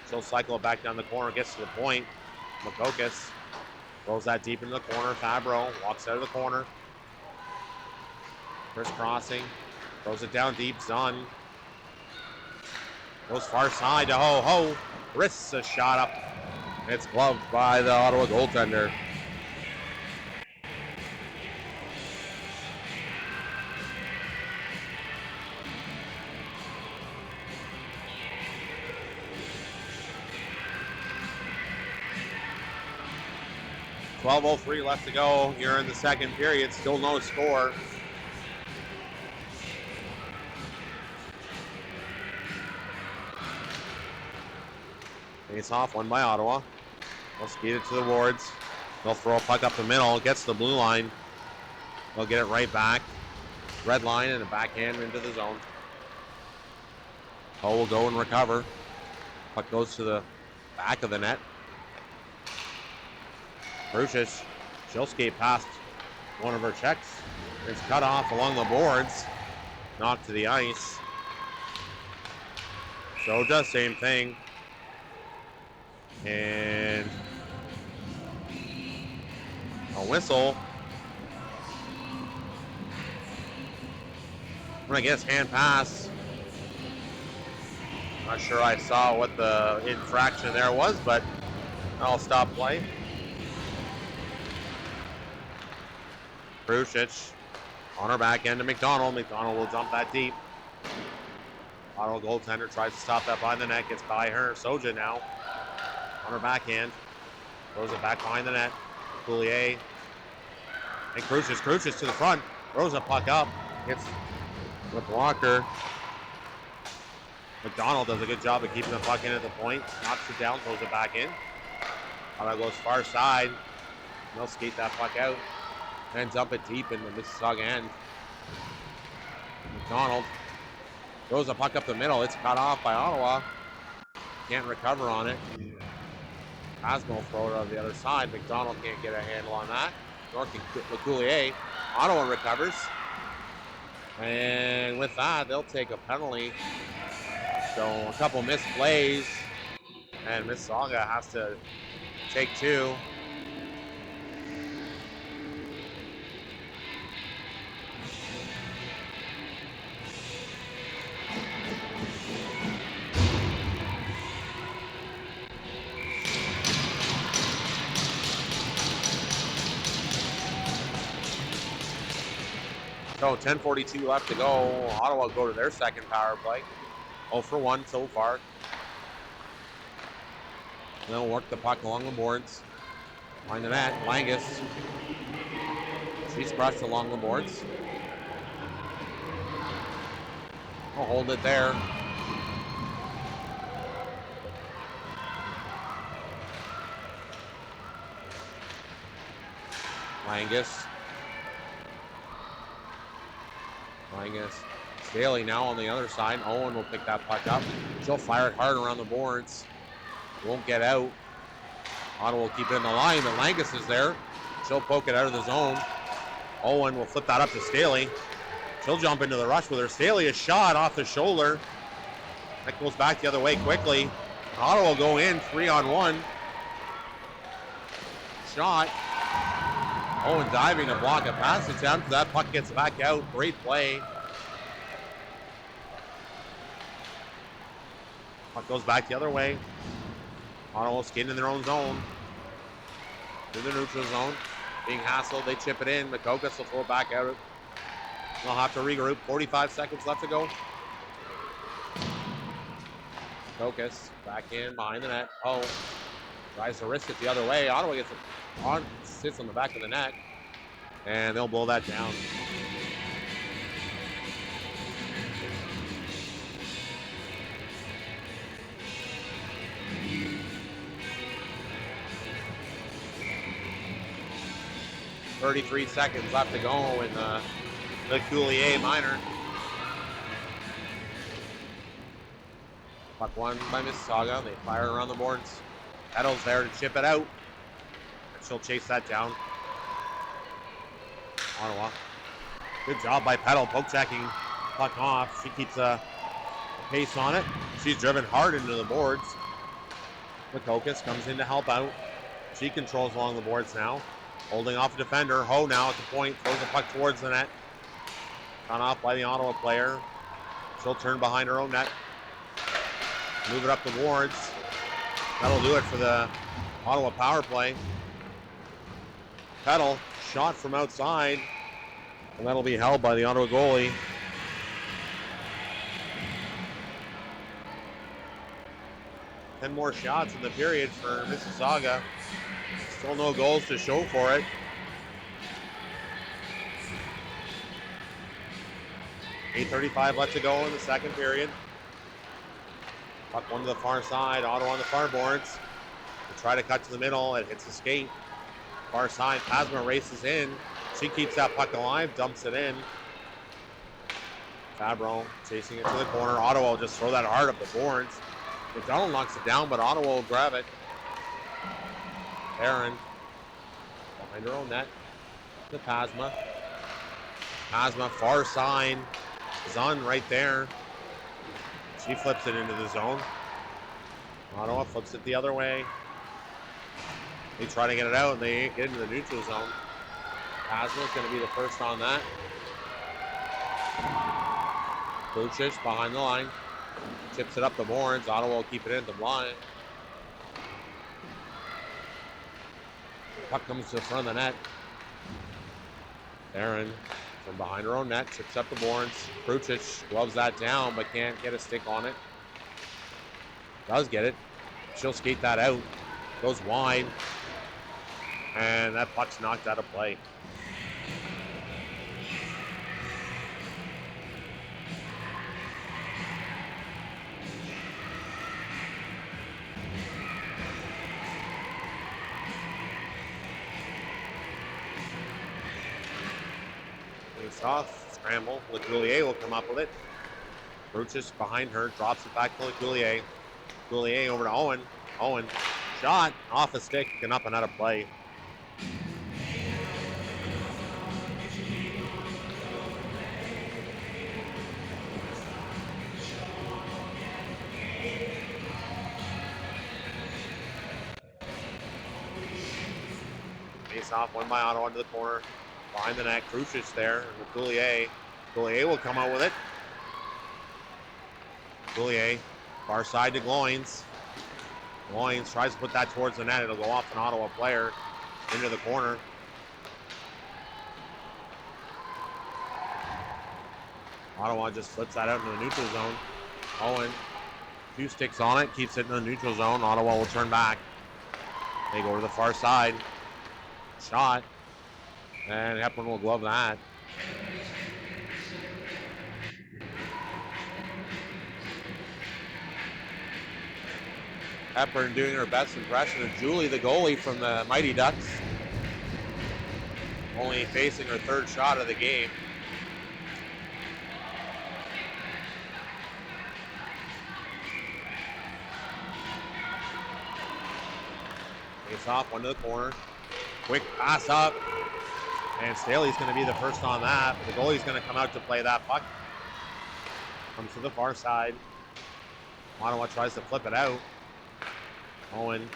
She'll cycle it back down the corner. Gets to the point. Makokis throws that deep into the corner. Fabro walks out of the corner. Crisscrossing. Throws it down deep. Zun goes far side to Ho. Ho wrists a shot up. It's gloved by the Ottawa goaltender. .12:03 left to go here in the second period. Still no score. Face off, won by Ottawa. They'll speed it to the wards. They'll throw a puck up the middle. Gets the blue line. They'll get it right back. Red line and a backhand into the zone. Ho will go and recover. Puck goes to the back of the net. Brucic, she'll skate past one of her checks. It's cut off along the boards. Knocked to the ice. So does same thing. And a whistle. I guess hand pass. Not sure I saw what the infraction there was, but I'll stop play. Brucic on her back end to McDonald. McDonald will jump that deep. Ottawa goaltender tries to stop that by the net. Gets by her. Soja now on her backhand. Throws it back behind the net. Coulier. And Crucius to the front. Throws a puck up. Hits the blocker. McDonald does a good job of keeping the puck in at the point. Knocks it down. Throws it back in. Ottawa goes far side. They'll skate that puck out. And dump it deep in the Mississauga end. McDonald throws a puck up the middle. It's cut off by Ottawa. Can't recover on it. Asmo throw it on the other side. McDonald can't get a handle on that. Nor can Coulier. Ottawa recovers. And with that, they'll take a penalty. So a couple missed plays. And Mississauga has to take two. So 10:42 left to go. Ottawa go to their second power play. 0 for 1 so far. They'll work the puck along the boards. Behind the net, Langis. She's brushed along the boards. We'll hold it there. Langis. Staley now on the other side. Owen will pick that puck up. She'll fire it hard around the boards. Won't get out. Ottawa will keep it in the line, but Langis is there. She'll poke it out of the zone. Owen will flip that up to Staley. She'll jump into the rush with her. Staley, a shot off the shoulder. That goes back the other way quickly. Ottawa will go in 3-on-1. Shot. Owen diving to block a pass attempt. That puck gets back out. Great play. Puck goes back the other way. Ottawa skating in their own zone. In the neutral zone. Being hassled. They chip it in. Makokis will throw it back out. They'll have to regroup. 45 seconds left to go. Makokis back in behind the net. Oh. Tries to risk it the other way. Ottawa gets it on, sits on the back of the net. And they'll blow that down. .33 seconds left to go in the Coulier minor. Puck won by Mississauga. They fire around the boards. Peddle's there to chip it out. And she'll chase that down. Ottawa. Good job by Peddle, poke checking puck off. She keeps a pace on it. She's driven hard into the boards. Makokis comes in to help out. She controls along the boards now. Holding off a defender. Ho now at the point. Throws the puck towards the net. Gone off by the Ottawa player. She'll turn behind her own net. Move it up the boards. That'll do it for the Ottawa power play. Peddle shot from outside. And that'll be held by the Ottawa goalie. Ten more shots in the period for Mississauga. Still no goals to show for it. 8:35 left to go in the second period. Puck one to the far side. Ottawa on the far boards. They try to cut to the middle. It hits the skate. Far side. Pasma races in. She keeps that puck alive. Dumps it in. Fabro chasing it to the corner. Ottawa will just throw that hard up the boards. McDonald knocks it down, but Ottawa will grab it. Aaron behind her own net to Pasma. Pasma far side. Zun right there. She flips it into the zone. Ottawa flips it the other way. They try to get it out and they get into the neutral zone. Pasma's going to be the first on that. Lucic behind the line. Chips it up the boards. Ottawa will keep it in the blind. Puck comes to the front of the net. Aaron from behind her own net chips up the boards. Krucic gloves that down but can't get a stick on it. Does get it. She'll skate that out. Goes wide. And that puck's knocked out of play. Off, scramble. Coulier will come up with it. Bruchis behind her, drops it back to Coulier. Coulier over to Owen. Owen, shot off a stick and up and out of play. Face off, one by Ottawa into the corner. Behind the net, Krucic there, and Coulier. Coulier will come out with it. Coulier, far side to Gloins. Gloins tries to put that towards the net. It'll go off an Ottawa player into the corner. Ottawa just flips that out into the neutral zone. Owen, 2 sticks on it, keeps it in the neutral zone. Ottawa will turn back. They go to the far side. Shot. And Hepburn will glove that. Hepburn doing her best impression of Julie, the goalie from the Mighty Ducks. Only facing her 3rd shot of the game. Face off, one to the corner. Quick pass up. And Staley's going to be the first on that, but the goalie's going to come out to play that puck. Comes to the far side. Ottawa tries to flip it out. Owen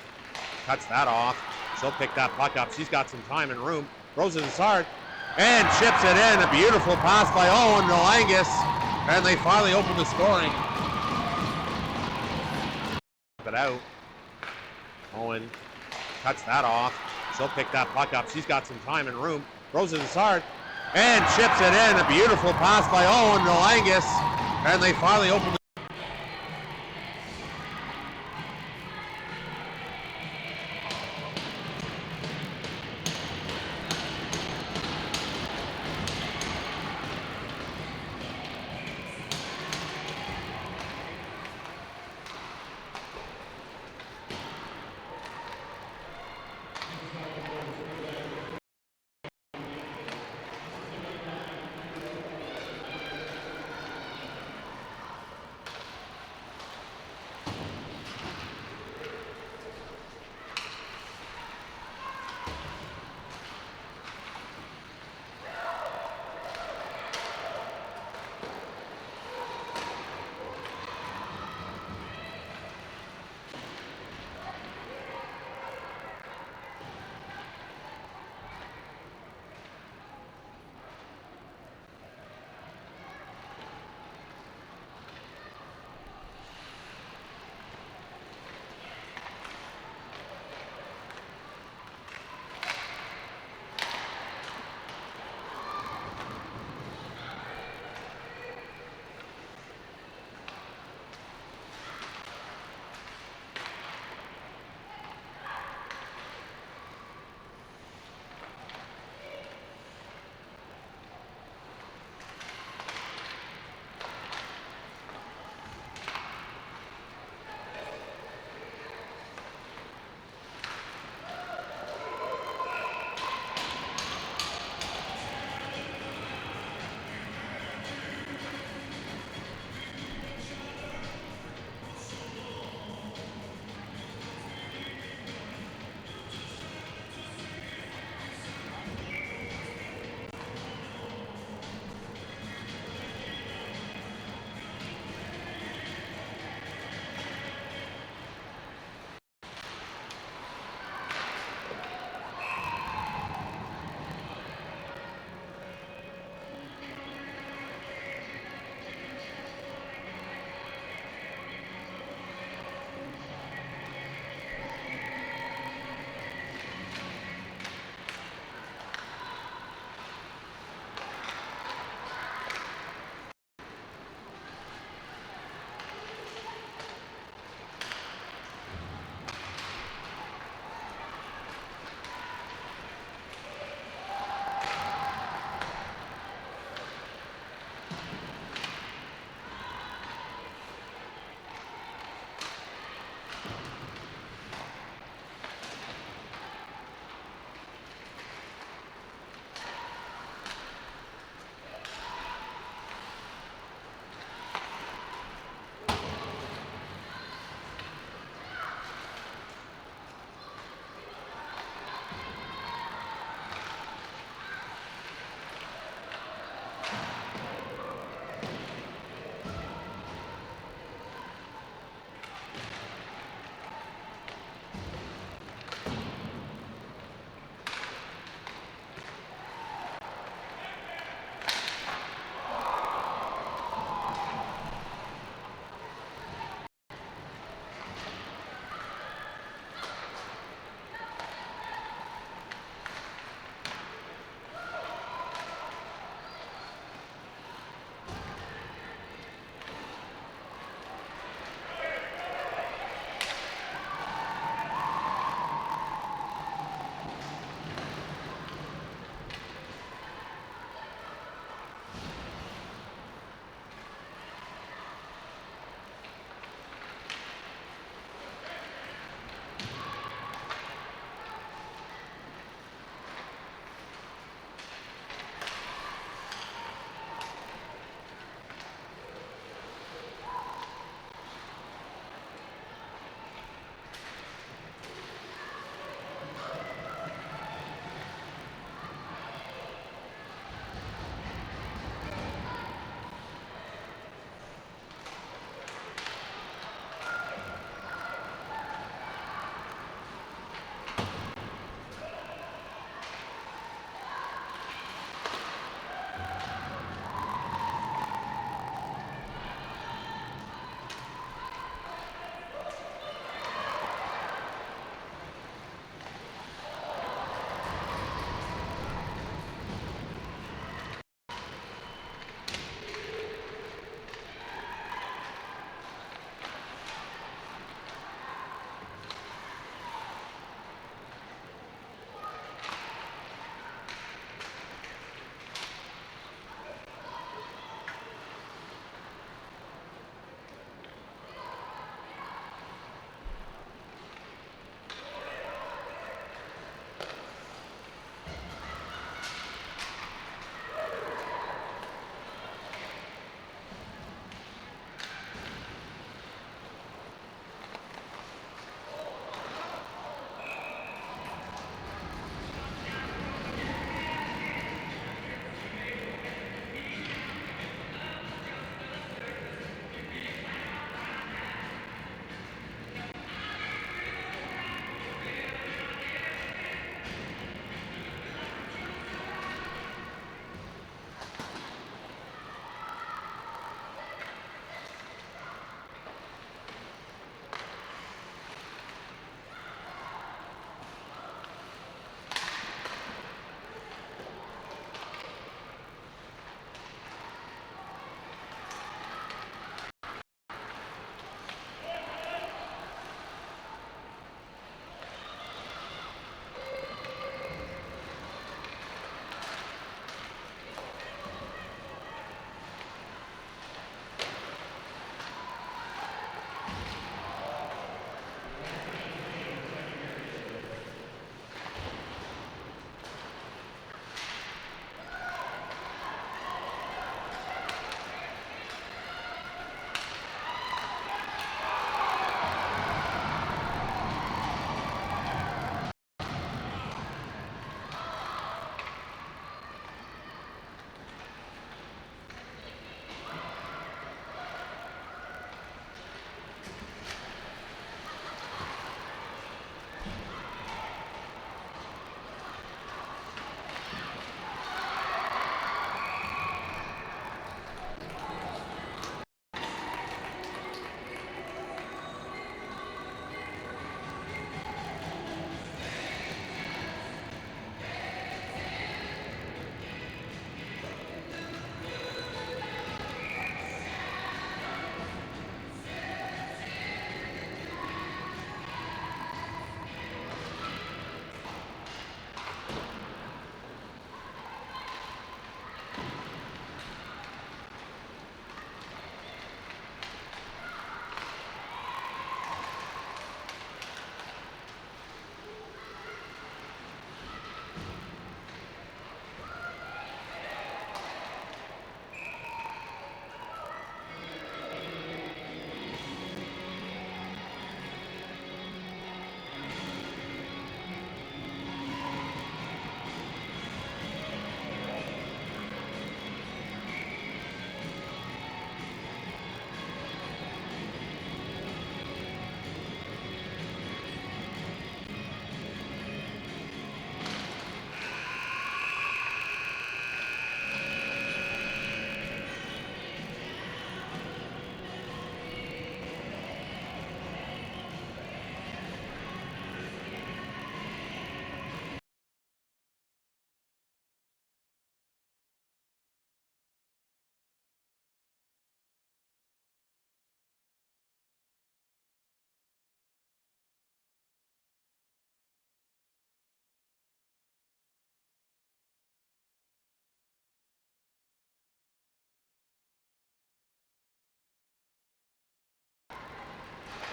cuts that off. She'll pick that puck up. She's got some time and room. throws it hard, and chips it in. A beautiful pass by Owen to Langis, and they finally open the scoring. It out. Owen cuts that off. She'll pick that puck up. She's got some time and room. Throws it hard, and chips it in. A beautiful pass by Owen to Langis, and they finally open the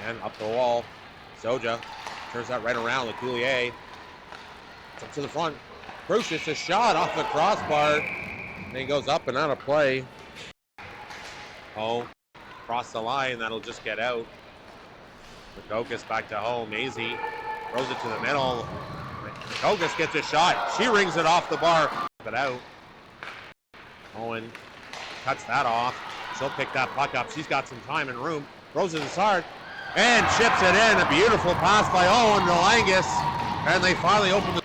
And up the wall. Soja turns that right around. LeCoulier. It's up to the front. Crucius, a shot off the crossbar. And he goes up and out of play. Oh, cross the line. That'll just get out. Makokis back to home. Maisie throws it to the middle. Makokis gets a shot. She rings it off the bar. But out. Owen cuts that off. She'll pick that puck up. She's got some time and room. Throws it hard and chips it in. A beautiful pass by Owen to Langis. And they finally open the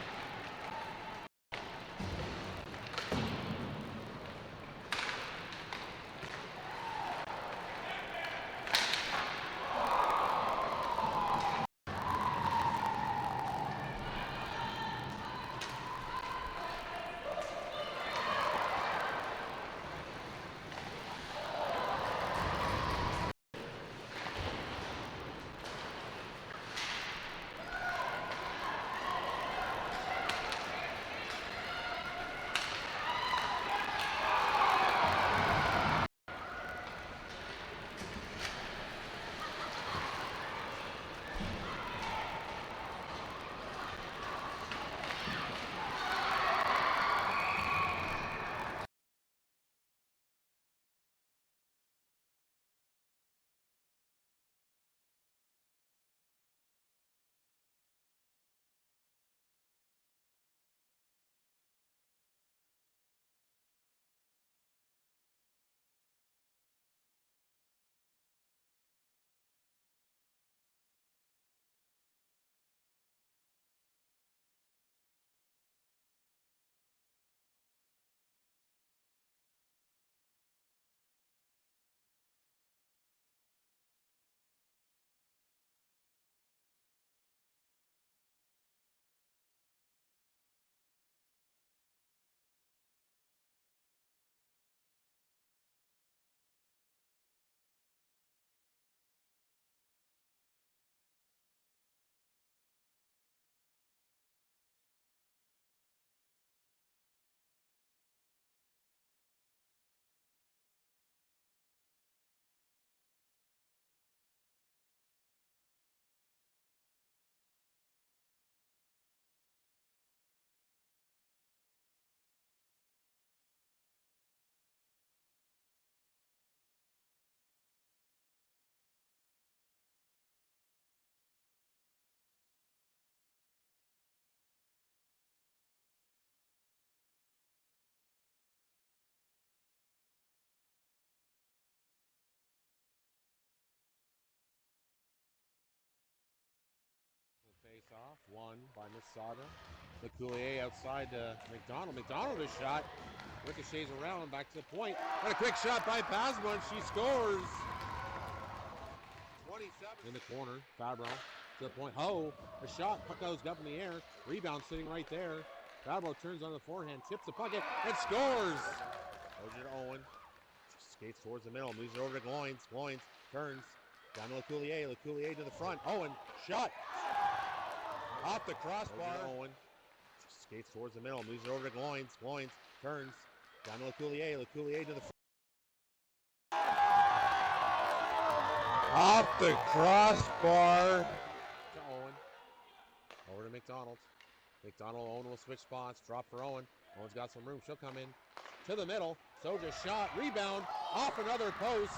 face off. One by Mississauga. LeCoulier outside to McDonald. McDonald a shot. Ricochets around and back to the point. And a quick shot by Pasma. She scores. 27 in the corner. Fabro to the point. Ho, a shot. Puck goes up in the air. Rebound sitting right there. Fabro turns on the forehand, tips the puck and scores. Over to Owen. Skates towards the middle. Moves it over to Gloins. Gloins turns down to LeCoulier. LeCoulier to the front. Owen shot. Off the crossbar. Owen skates towards the middle. Moves it over to Gloins. Gloins turns down to LeCoulier. LeCoulier to the front. Off the crossbar. To Owen. Over to McDonald. McDonald, Owen will switch spots. Drop for Owen. Owen's got some room. She'll come in to the middle. Soja shot. Rebound. Off another post.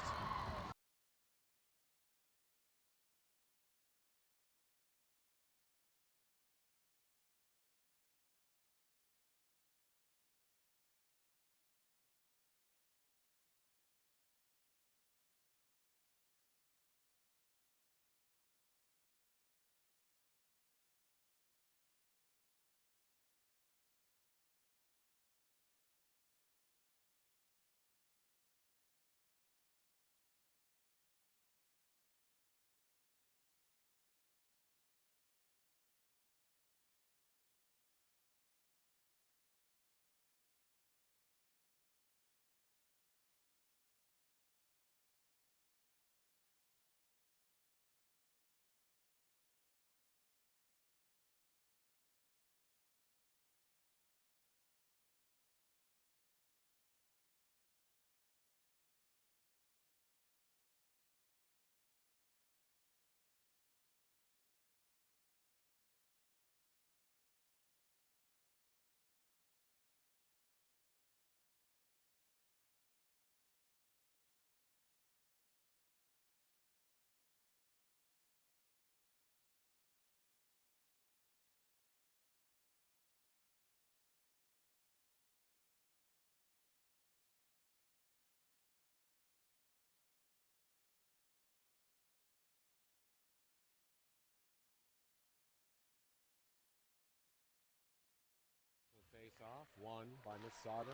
Off one by Mississauga.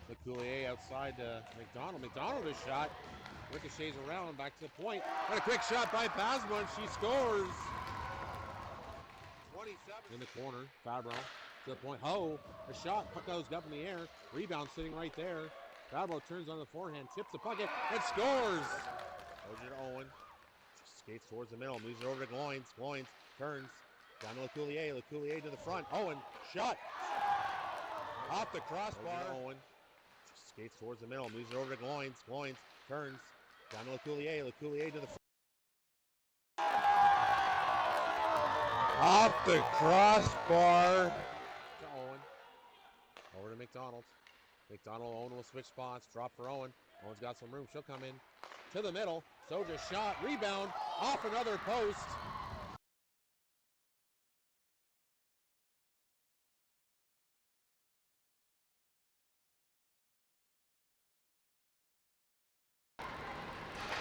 LeCoulier outside to McDonald. McDonald a shot. Ricochets around back to the point. And a quick shot by Pasma, and she scores. 27 in the corner. Fabro to the point. Ho, a shot. Puck goes up in the air. Rebound sitting right there. Fabro turns on the forehand, tips the puck, and scores. Goes to Owen. Skates towards the middle. Moves it over to Gloins. Gloins turns down to LeCoulier. LeCoulier to the front. Owen shot. Off the crossbar. Owen skates towards the middle. Moves it over to Gloins. Gloins turns down to LeCoulier. LeCoulier to the front. Off the crossbar. To Owen. Over to McDonald. McDonald, Owen will switch spots. Drop for Owen. Owen's got some room. She'll come in to the middle. Soja shot. Rebound. Off another post.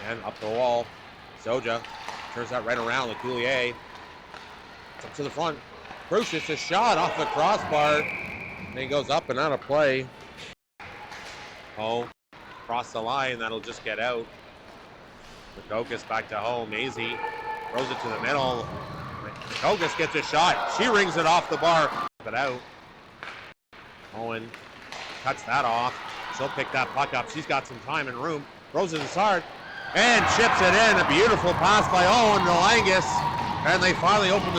And up the wall. Soja turns that right around. LeCoulier. It's up to the front. Crucius, a shot off the crossbar. And he goes up and out of play. Oh, across the line. That'll just get out. Makokis back to home. Maisie throws it to the middle. Makokis gets a shot. She rings it off the bar. But out. Owen cuts that off. She'll pick that puck up. She's got some time and room. Throws it hard. And chips it in. A beautiful pass by Owen to Langis. And they finally open the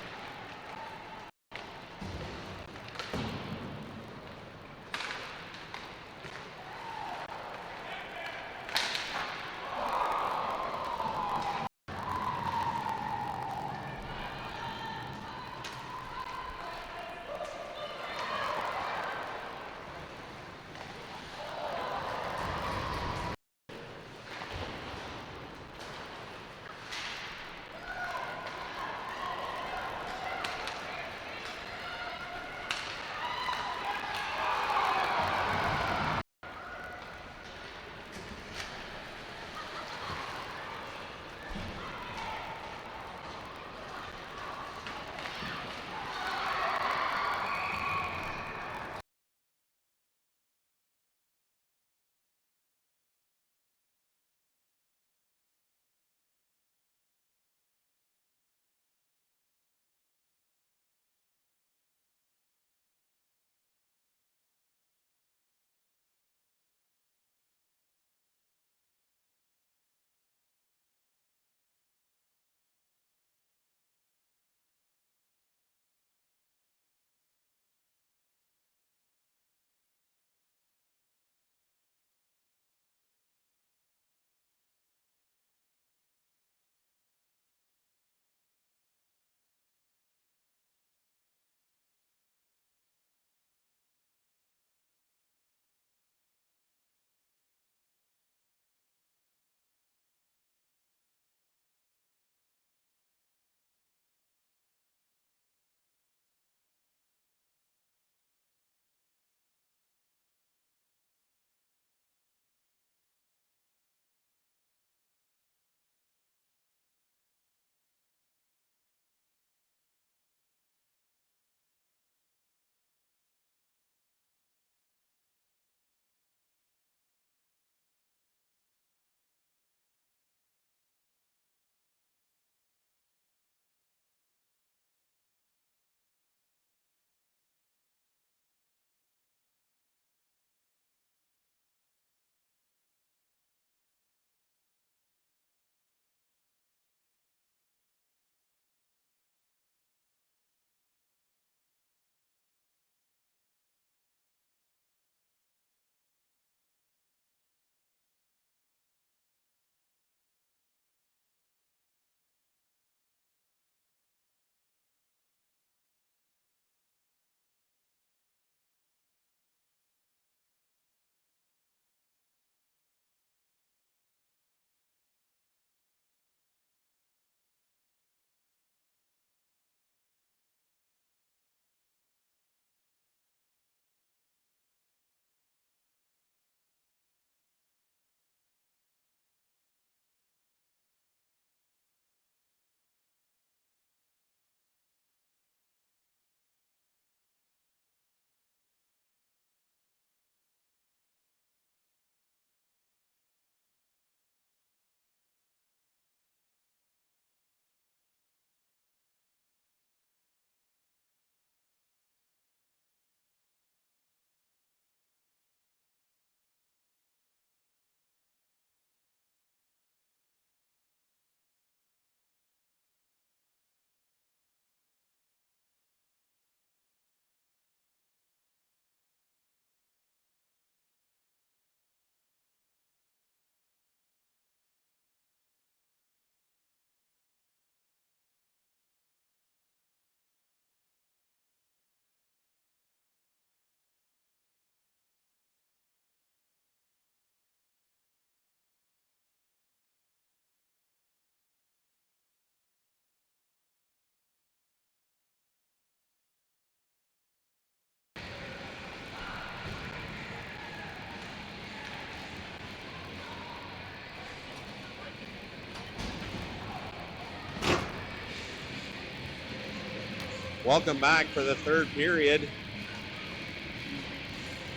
Welcome back for the third period.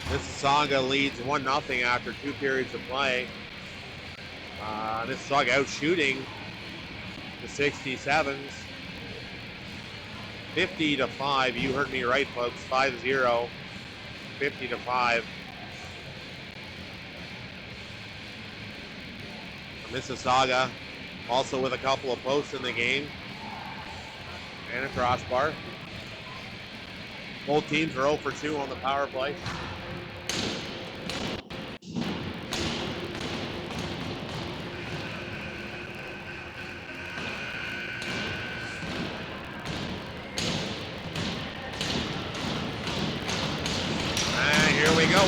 Mississauga leads 1-0 after 2 periods of play. Mississauga out shooting the 67s. 50-5. You heard me right, folks. 5-0. 50-5. Mississauga also with a couple of posts in the game and a crossbar. Both teams are 0 for 2 on the power play. And here we go.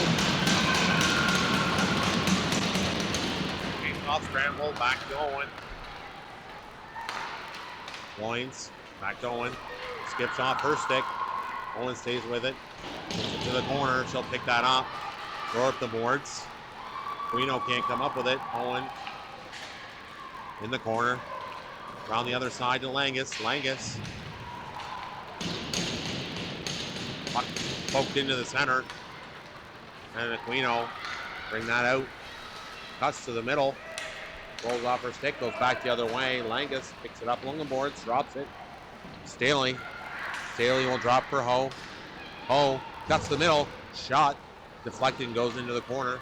Off scramble, back to Owen. Loins, back to Owen. Skips off her stick. Owen stays with it. Puts it to the corner. She'll pick that up. Throw up the boards. Guino can't come up with it. Owen in the corner. Around the other side to Langis. Langis. Puck poked into the center. And Guino bring that out. Cuts to the middle. Rolls off her stick, goes back the other way. Langis picks it up along the boards, drops it. Staley. Staley will drop for Ho. Ho cuts the middle. Shot. Deflected and goes into the corner.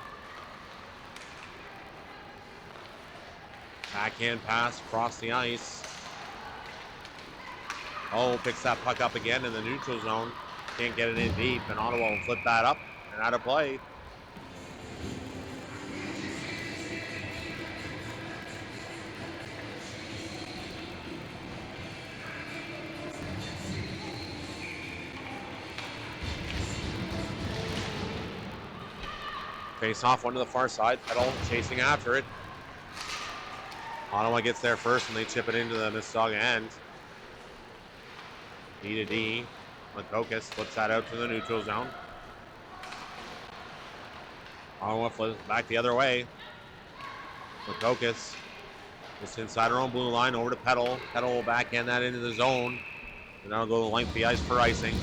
Backhand pass across the ice. Ho picks that puck up again in the neutral zone. Can't get it in deep, and Ottawa will flip that up and out of play. Face off one to the far side. Peddle chasing after it. Ottawa gets there first and they chip it into the Mississauga end. D to D. Makokis flips that out to the neutral zone. Ottawa flips back the other way. Makokis just inside her own blue line over to Peddle. Peddle will backhand that into the zone. And now go the length of the ice for icing.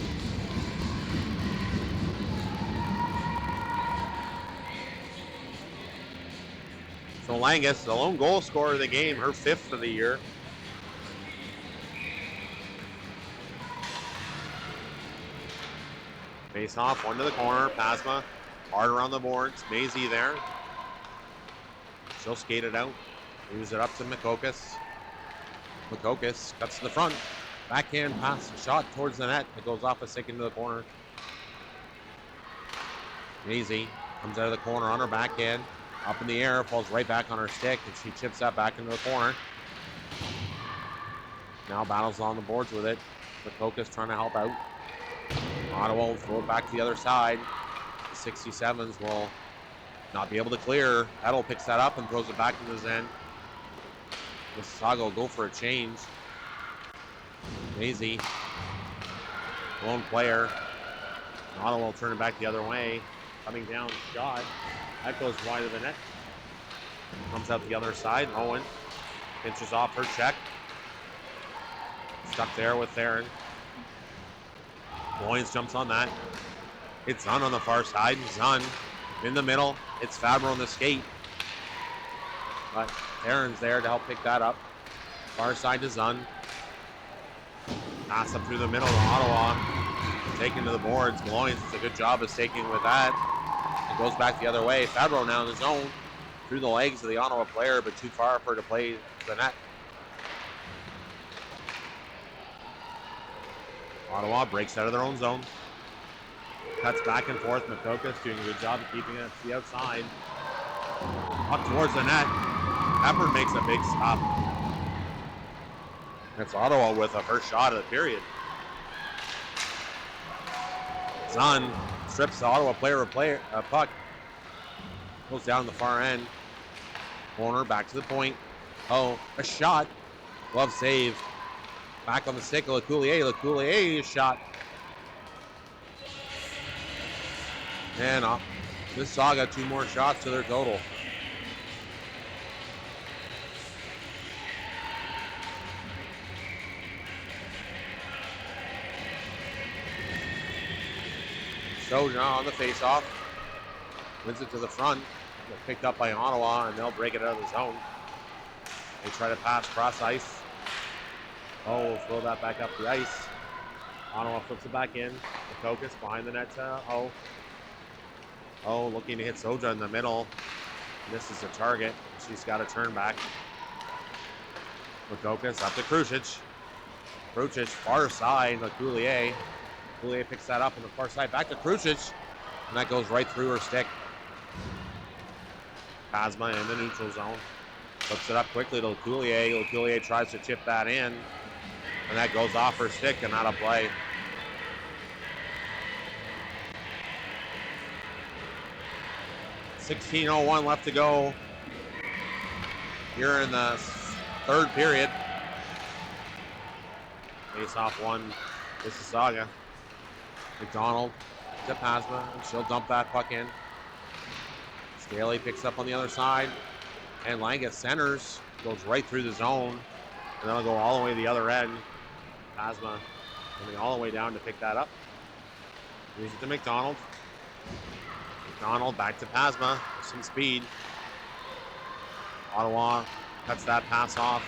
So Langis, the lone goal scorer of the game, her 5th of the year. Face off, one to the corner. Pasma, hard around the boards. Maisie there. She'll skate it out. Moves it up to Makokis. Makokis cuts to the front. Backhand pass, shot towards the net. It goes off a stick into the corner. Maisie comes out of the corner on her backhand. Up in the air, falls right back on her stick, and she chips that back into the corner. Now battles on the boards with it. Makokis trying to help out. Ottawa will throw it back to the other side. The 67s will not be able to clear. Peddle picks that up and throws it back into his end. Mississauga will go for a change. Maisie, lone player. Ottawa will turn it back the other way. Coming down, shot. That goes wide of the net. Comes out the other side. Owen pinches off her check. Stuck there with Theron. Loins jumps on that. It's Zun on the far side. Zun in the middle. It's Fabro on the skate. But Theron's there to help pick that up. Far side to Zun. Pass up through the middle to Ottawa. Taken to the boards. Loins does a good job of staking with that. It goes back the other way. Fabro now in the zone. Through the legs of the Ottawa player, but too far for her to play the net. Ottawa breaks out of their own zone. Cuts back and forth. Makokis doing a good job of keeping it to the outside. Up towards the net. Hepburn makes a big stop. That's Ottawa with a first shot of the period. Zun strips the Ottawa player puck. Goes down the far end. Corner back to the point. Oh, a shot. Glove save. Back on the stick of LeCoulier. LeCoulier shot. And Mississauga 2 more shots to their total. Soja on the face-off. Wins it to the front. They're picked up by Ottawa, and they'll break it out of the zone. They try to pass cross ice. Oh, throw that back up the ice. Ottawa flips it back in. Makokis behind the net to O. O looking to hit Soja in the middle. Misses the target. She's got a turn back. Makokis up to Krucic. Krucic far side to Coulier. Coulier picks that up on the far side. Back to Krucic. And that goes right through her stick. Pasma in the neutral zone. Flips it up quickly to Coulier. Coulier tries to chip that in. And that goes off her stick and out of play. .16:01 left to go here in the third period. Face off one, Mississauga. McDonald to Pasma, and she'll dump that puck in. Staley picks up on the other side, and Langis centers, goes right through the zone, and that'll go all the way to the other end. Pasma coming all the way down to pick that up. Moves it to McDonald. McDonald back to Pasma with some speed. Ottawa cuts that pass off.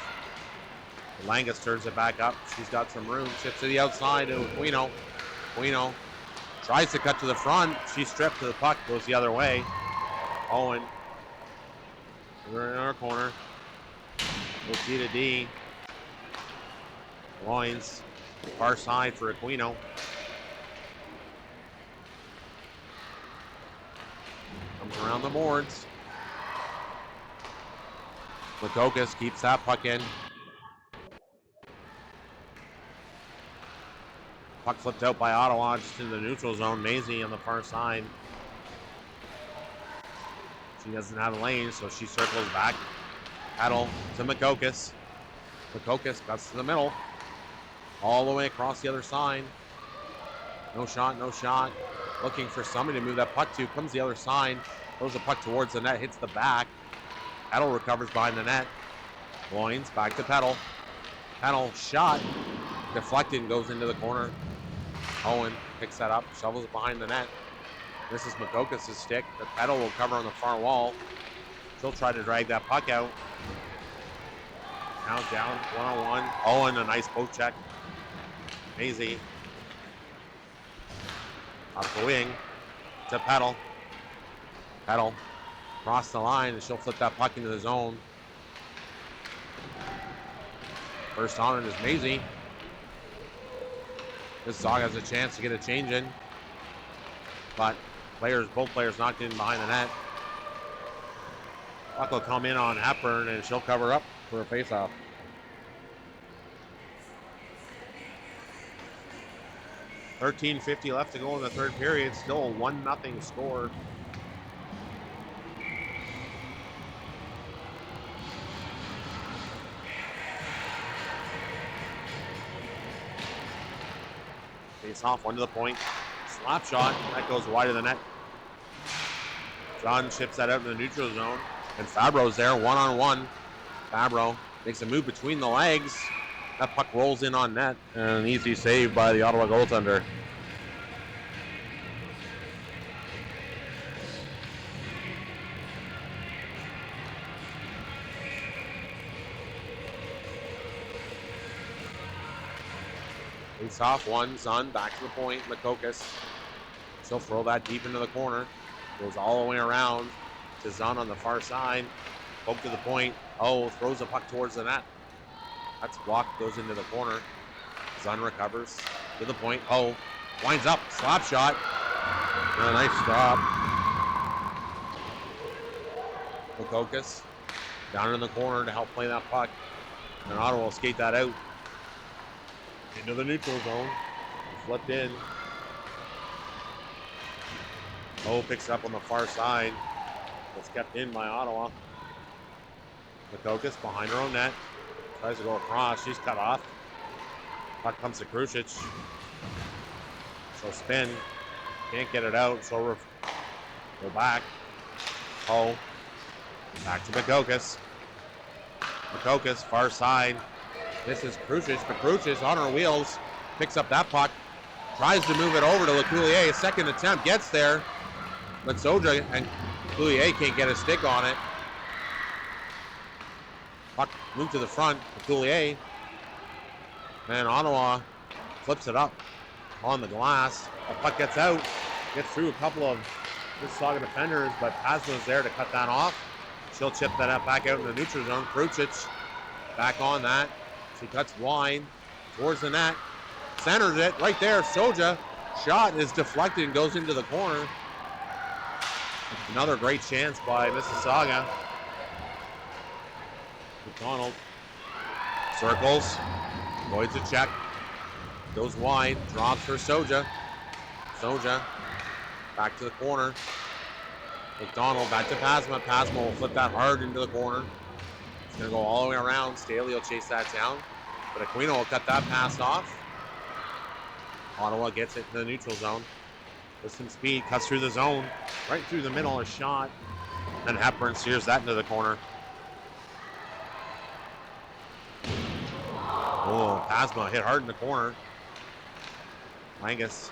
Langis turns it back up. She's got some room. Chips to the outside to Aquino. Aquino tries to cut to the front. She's stripped to the puck. Goes the other way. Owen. We're in our corner. We'll C to D. Loins. Far side for Aquino. Comes around the boards. Makokis keeps that puck in. Puck flipped out by Ottawa just in the neutral zone. Maisie on the far side. She doesn't have a lane, so she circles back. Peddle to Makokis. Makokis cuts to the middle. All the way across the other side. No shot, no shot. Looking for somebody to move that puck to. Comes the other side. Throws the puck towards the net. Hits the back. Peddle recovers behind the net. Loins back to Peddle. Peddle shot. Deflected and goes into the corner. Owen picks that up. Shovels it behind the net. This is Makokis' stick. The Peddle will cover on the far wall. She'll try to drag that puck out. Now down, one-on-one. Owen, a nice poke check. Maisie. Up the wing to Peddle. Peddle across the line, and she'll flip that puck into the zone. First on it is Maisie. Mississauga has a chance to get a change in, but both players knocked in behind the net. Puck will come in on Hepburn, and she'll cover up for a faceoff. .13:50 left to go in the third period. Still a 1-0 score. Face off, one to the point. Slap shot, that goes wide of the net. John chips that out in the neutral zone. And Fabro's there, one-on-one. Fabro makes a move between the legs. That puck rolls in on net. And an easy save by the Ottawa goaltender. Face off, one, Zun, back to the point, Makokis. She'll throw that deep into the corner. Goes all the way around to Zun on the far side. Poke to the point. Oh, throws the puck towards the net. That's blocked, goes into the corner. Zun recovers to the point. Oh, winds up, slap shot. And a nice stop. Makokis down in the corner to help play that puck. And Ottawa will skate that out into the neutral zone. Flipped in. Oh, picks up on the far side. It's kept in by Ottawa. Makokis behind her own net. Tries to go across. She's cut off. Puck comes to Krucic. She'll spin. Can't get it out, so go back. Oh. Back to Makokis. Makokis, far side. This is Krucic, but Krucic on her wheels. Picks up that puck. Tries to move it over to LeCoulier. Second attempt, gets there. But Soja and LeCoulier can't get a stick on it. Puck moved to the front. LeCoulier. And Ottawa flips it up on the glass. The puck gets out. Gets through a couple of Mississauga defenders, but Pasma's there to cut that off. She'll chip that back out in the neutral zone. Krucic back on that. She cuts wide towards the net. Centers it right there. Soja. Shot is deflected and goes into the corner. Another great chance by Mississauga. McDonald circles. Avoids a check. Goes wide. Drops for Soja. Soja back to the corner. McDonald back to Pasma. Pasma will flip that hard into the corner. It's going to go all the way around. Staley will chase that down. But Aquino will cut that pass off. Ottawa gets it in the neutral zone. With some speed, cuts through the zone. Right through the middle, a shot. And Hepburn steers that into the corner. Oh, Pasma hit hard in the corner. Langis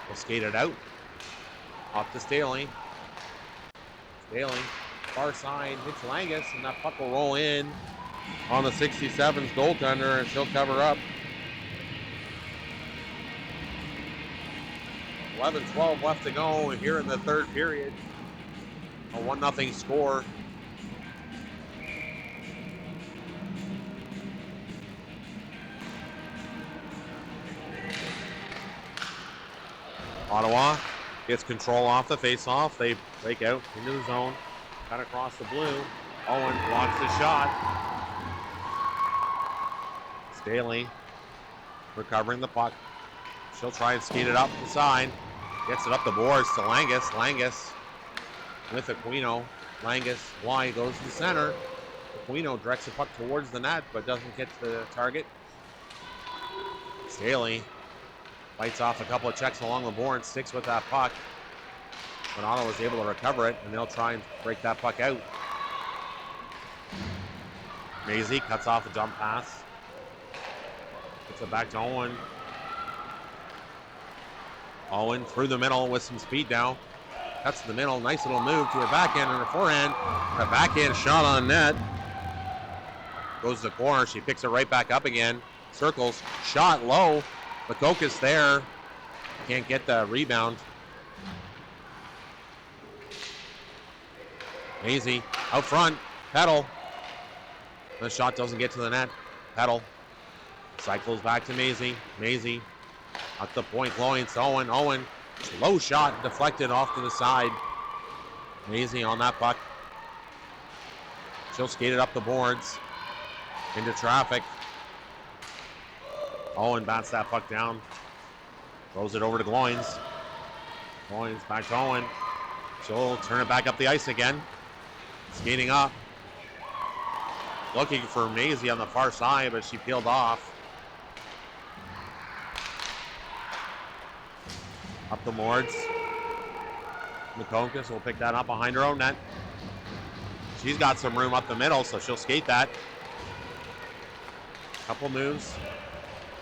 will skate it out. Off to Staley. Staley, far side, hits Langis, and that puck will roll in on the 67's goaltender, and she'll cover up. 11-12 left to go here in the third period. A 1-0 score. Ottawa gets control off the face-off. They break out into the zone. Cut across the blue. Owen blocks the shot. Staley recovering the puck. She'll try and skate it up the side. Gets it up the boards to Langis. Langis with Aquino. Langis wide, goes to the center. Aquino directs the puck towards the net, but doesn't get to the target. Staley bites off a couple of checks along the board, sticks with that puck. But Ottawa was able to recover it, and they'll try and break that puck out. Maisie cuts off a jump pass. Puts it back to Owen. Owen through the middle with some speed now. Cuts to the middle, nice little move to her backhand and her forehand. A backhand shot on net. Goes to the corner, she picks it right back up again. Circles, shot low. Makokis there. Can't get the rebound. Maisie out front. Peddle. The shot doesn't get to the net. Peddle cycles back to Maisie. Maisie at the point. Loins. Owen. Owen. Low shot deflected off to the side. Maisie on that puck. She'll skate it up the boards. Into traffic. Owen bats that puck down. Throws it over to Gloins. Gloins back to Owen. She'll turn it back up the ice again. Skating up. Looking for Maisie on the far side, but she peeled off. Up the boards. Makokis will pick that up behind her own net. She's got some room up the middle, so she'll skate that. Couple moves.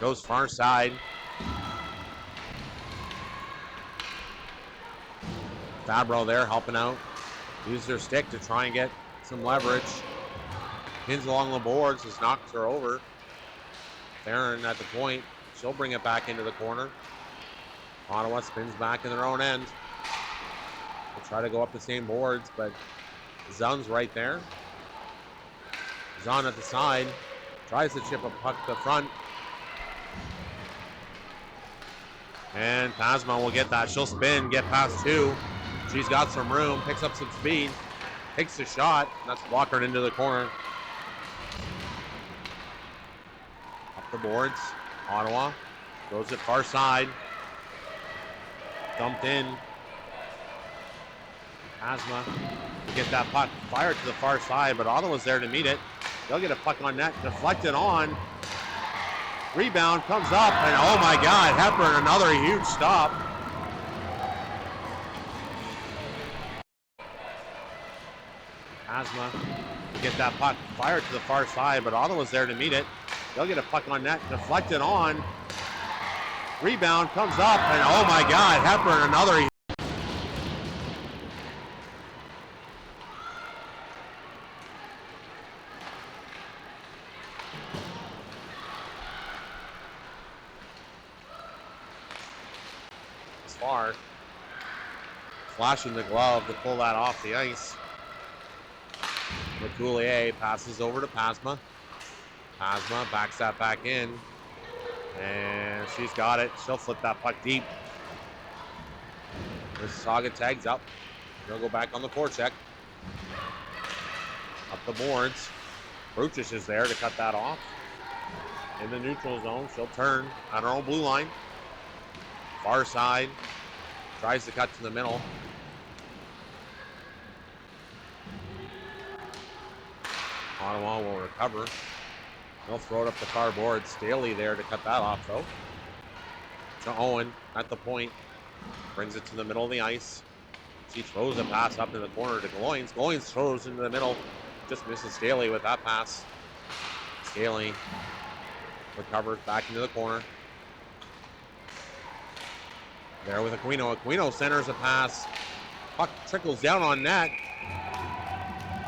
Goes far side. Fabro there helping out. Used her stick to try and get some leverage. Pins along the boards, just knocks her over. Theron at the point. She'll bring it back into the corner. Ottawa spins back in their own end. They'll try to go up the same boards, but Zun's right there. Zun at the side. Tries to chip a puck to the front. And Pasma will get that. She'll spin, get past two. She's got some room, picks up some speed, takes the shot, and that's blockered into the corner. Up the boards, Ottawa goes it far side. Dumped in. Pasma to get that puck fired to the far side, but Ottawa's there to meet it. They'll get a puck on net, deflected on. Rebound comes up, and oh my God, Hepburn, another huge stop. Pasma to get that puck fired to the far side, but Ottawa's there to meet it. They'll get a puck on net, deflected on. Rebound comes up, and oh my God, Hepburn, another. As far. Flashing the glove to pull that off the ice. LeCoulier passes over to Pasma. Pasma backs that back in. And she's got it. She'll flip that puck deep. Mississauga tags up. They'll go back on the forecheck. Up the boards. Bruchich is there to cut that off. In the neutral zone, she'll turn on her own blue line. Far side. Tries to cut to the middle. Ottawa will recover. They'll throw it up the far board. Staley there to cut that off, though. To Owen at the point. Brings it to the middle of the ice. She throws a pass up in the corner to Gloins. Gloins throws into the middle. Just misses Staley with that pass. Staley recovers back into the corner. There with Aquino. Aquino centers a pass. Puck trickles down on net.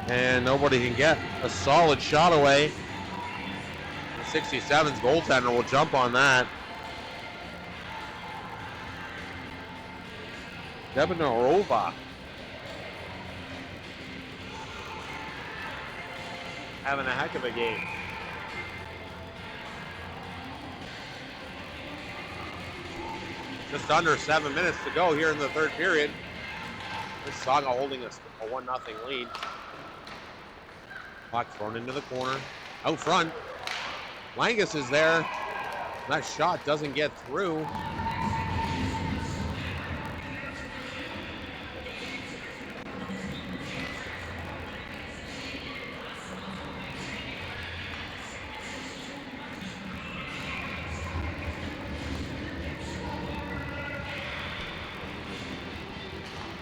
And nobody can get a solid shot away. The 67's goaltender will jump on that. Debanarova having a heck of a game. Just under 7 minutes to go here in the third period. Mississauga holding a 1-0 lead. Puck thrown into the corner. Out front. Langis is there. That shot doesn't get through.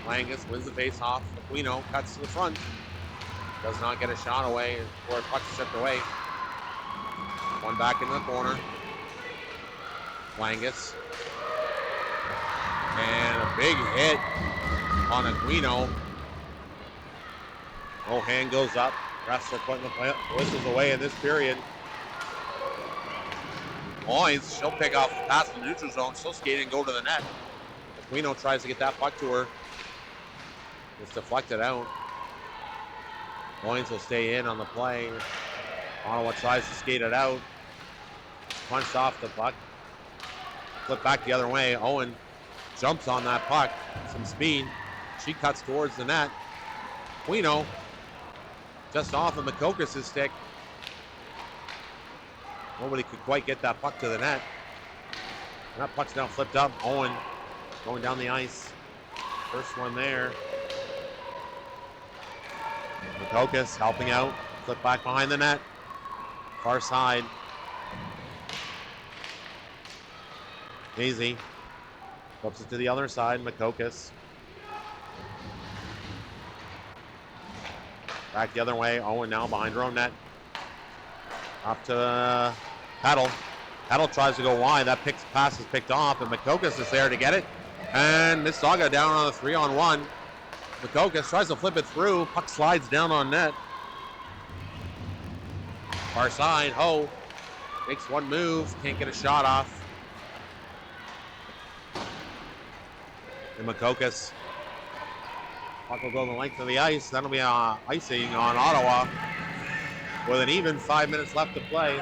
Langis wins the face-off. Aquino cuts to the front. Does not get a shot away before puck stripped away. One back into the corner. Langis. And a big hit on Aquino. Oh, hand goes up. Refs are putting the whistles away in this period. Loins, she'll pick off the pass in the neutral zone. She'll skate and go to the net. Aquino tries to get that puck to her. It's deflected out. Loins will stay in on the play. Ottawa tries to skate it out. Punched off the puck. Flip back the other way. Owen jumps on that puck. Some speed. She cuts towards the net. Aquino just off of Makokis' stick. Nobody could quite get that puck to the net. And that puck's now flipped up. Owen going down the ice. First one there. Makokis helping out. Flip back behind the net. Far side. Easy. Flips it to the other side. Makokis. Back the other way. Owen now behind her own net. Up to Peddle. Peddle tries to go wide. That pass is picked off, and Makokis is there to get it. And Mississauga down on the 3-on-1. Makokis tries to flip it through. Puck slides down on net. Far side. Ho makes one move. Can't get a shot off. And Makokis. Puck will go the length of the ice. That'll be icing on Ottawa with an even 5 minutes left to play.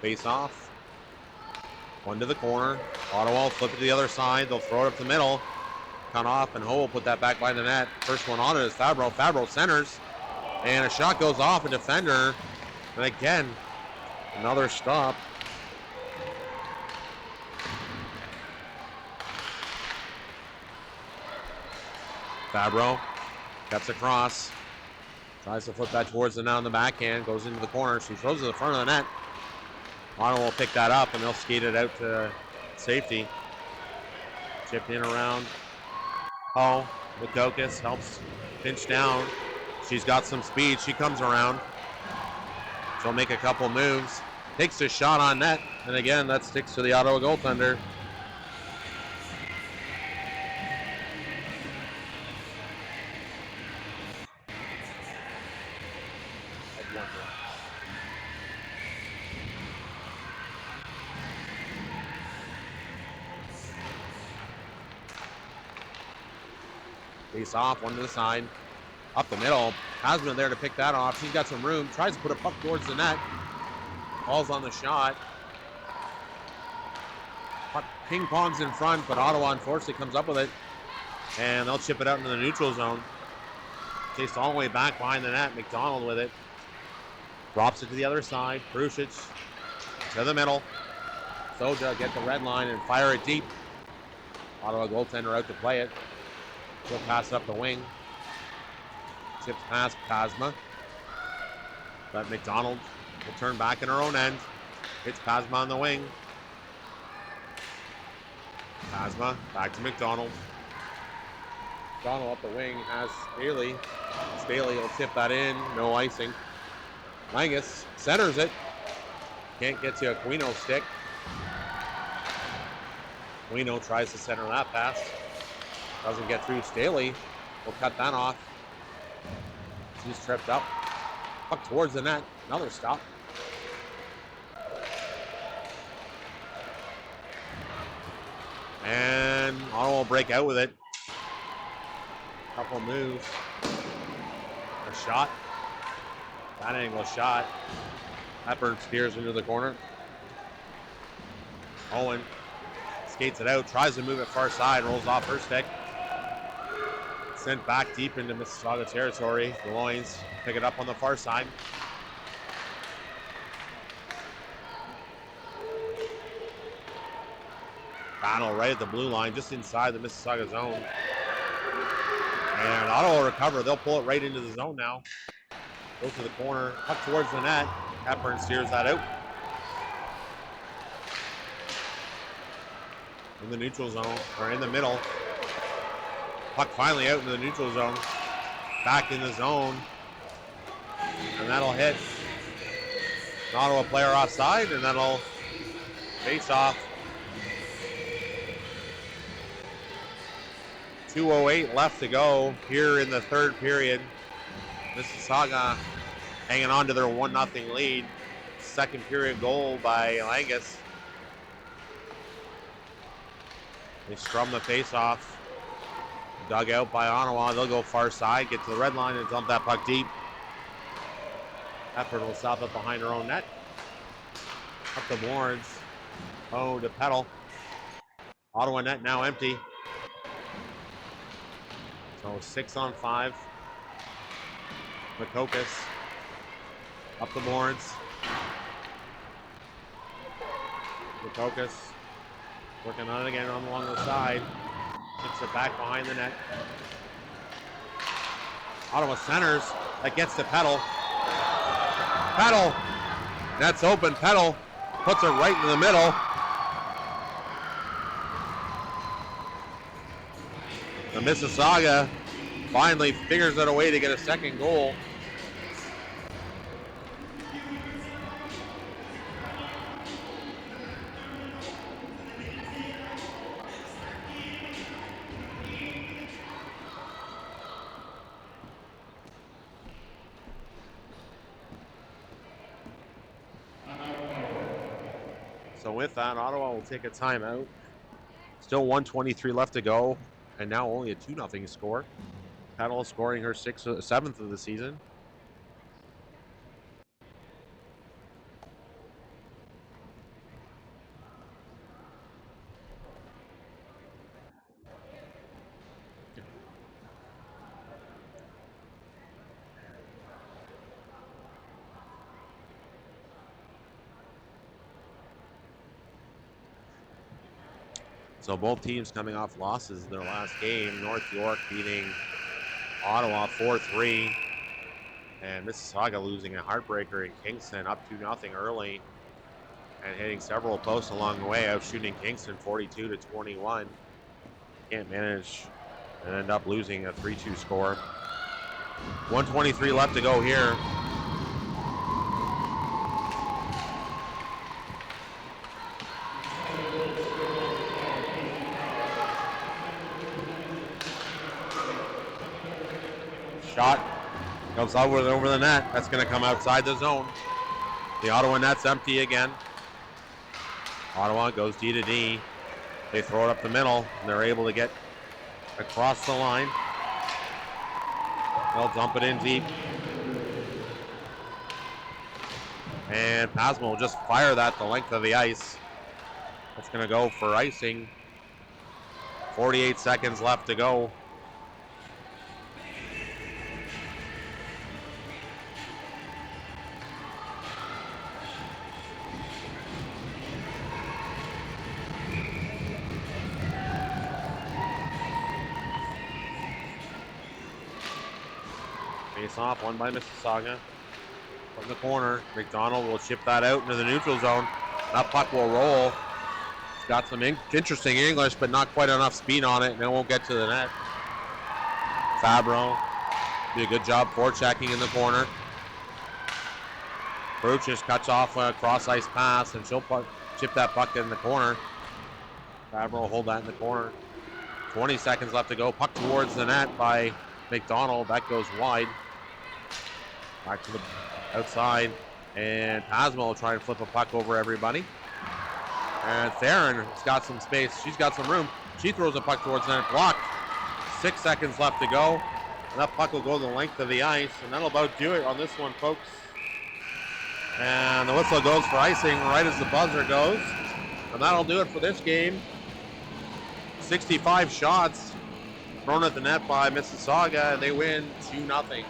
Face off. One to the corner. Ottawa will flip it to the other side. They'll throw it up the middle. Cut off, and Ho will put that back by the net. First one on it is Fabro. Fabro centers. And a shot goes off a defender. And again, another stop. Fabro cuts across. Tries to flip that towards the net on the backhand. Goes into the corner. She throws it to the front of the net. Ottawa will pick that up and they'll skate it out to safety. Chipped in around. Oh, Makokis helps pinch down. She's got some speed. She comes around. She'll make a couple moves. Takes a shot on net. And again, that sticks to the Ottawa goaltender. Face off, one to the side. Up the middle. Hasman there to pick that off. She's got some room. Tries to put a puck towards the net. Falls on the shot. Puck ping pongs in front, but Ottawa unfortunately comes up with it. And they'll chip it out into the neutral zone. Chased all the way back behind the net. McDonald with it. Drops it to the other side. Prusic to the middle. Soja get the red line and fire it deep. Ottawa goaltender out to play it. She'll pass up the wing. Chips past Pasma. But McDonald will turn back in her own end. Hits Pasma on the wing. Pasma back to McDonald. McDonald up the wing has Staley. Staley will tip that in. No icing. Langis centers it. Can't get to Aquino's stick. Aquino tries to center that pass. Doesn't get through. Staley will cut that off. She's tripped up. Puck towards the net. Another stop. And Ottawa will break out with it. Couple moves. A shot. That angle shot. Hepburn steers into the corner. Owen skates it out. Tries to move it far side. Rolls off her stick. Sent back deep into Mississauga territory. The Loins pick it up on the far side. Battle right at the blue line, just inside the Mississauga zone. And Ottawa will recover. They'll pull it right into the zone now. Goes to the corner, up towards the net. Hepburn steers that out. In the neutral zone, or in the middle. Puck finally out into the neutral zone. Back in the zone. And that'll hit an Ottawa player offside, and that'll face off. 2:08 left to go here in the third period. Mississauga hanging on to their 1-0 lead. Second period goal by Langis. They strum the face off. Dug out by Ottawa. They'll go far side, get to the red line, and dump that puck deep. Hepburn will stop it behind her own net. Up the boards. Oh, to Peddle. Ottawa net now empty. So 6-on-5. Makokis. Up the boards. Makokis working on it again along the side. Tips it back behind the net. Ottawa centers. That gets to Peddle. Peddle. Net's open. Peddle puts it right in the middle. The Mississauga finally figures out a way to get a second goal. So with that, Ottawa will take a timeout. Still 1:23 left to go, and now only a 2-0 score. Peddle scoring her 7th of the season. So both teams coming off losses in their last game. North York beating Ottawa 4-3. And Mississauga losing a heartbreaker in Kingston up 2-0 early. and hitting several posts along the way, out shooting Kingston 42-21. Can't manage and end up losing a 3-2 score. 1:23 left to go here. Shot goes over the net. That's going to come outside the zone. The Ottawa net's empty again. Ottawa goes D to D. They throw it up the middle, and they're able to get across the line. They'll dump it in deep. And Pasmo will just fire that the length of the ice. That's going to go for icing. 48 seconds left to go. Face off, won by Mississauga. From the corner, McDonald will chip that out into the neutral zone. That puck will roll. It's got some interesting English, but not quite enough speed on it, and it won't get to the net. Fabro do a good job forechecking in the corner. Bruches cuts off a cross-ice pass, and she'll chip that puck in the corner. Fabro will hold that in the corner. 20 seconds left to go. Puck towards the net by McDonald. That goes wide. Back to the outside. And Pasmo will try and flip a puck over everybody. And Theron has got some space. She's got some room. She throws a puck towards the net. Blocked. 6 seconds left to go. And that puck will go the length of the ice. And that'll about do it on this one, folks. And the whistle goes for icing right as the buzzer goes. And that'll do it for this game. 65 shots thrown at the net by Mississauga. They win 2-0.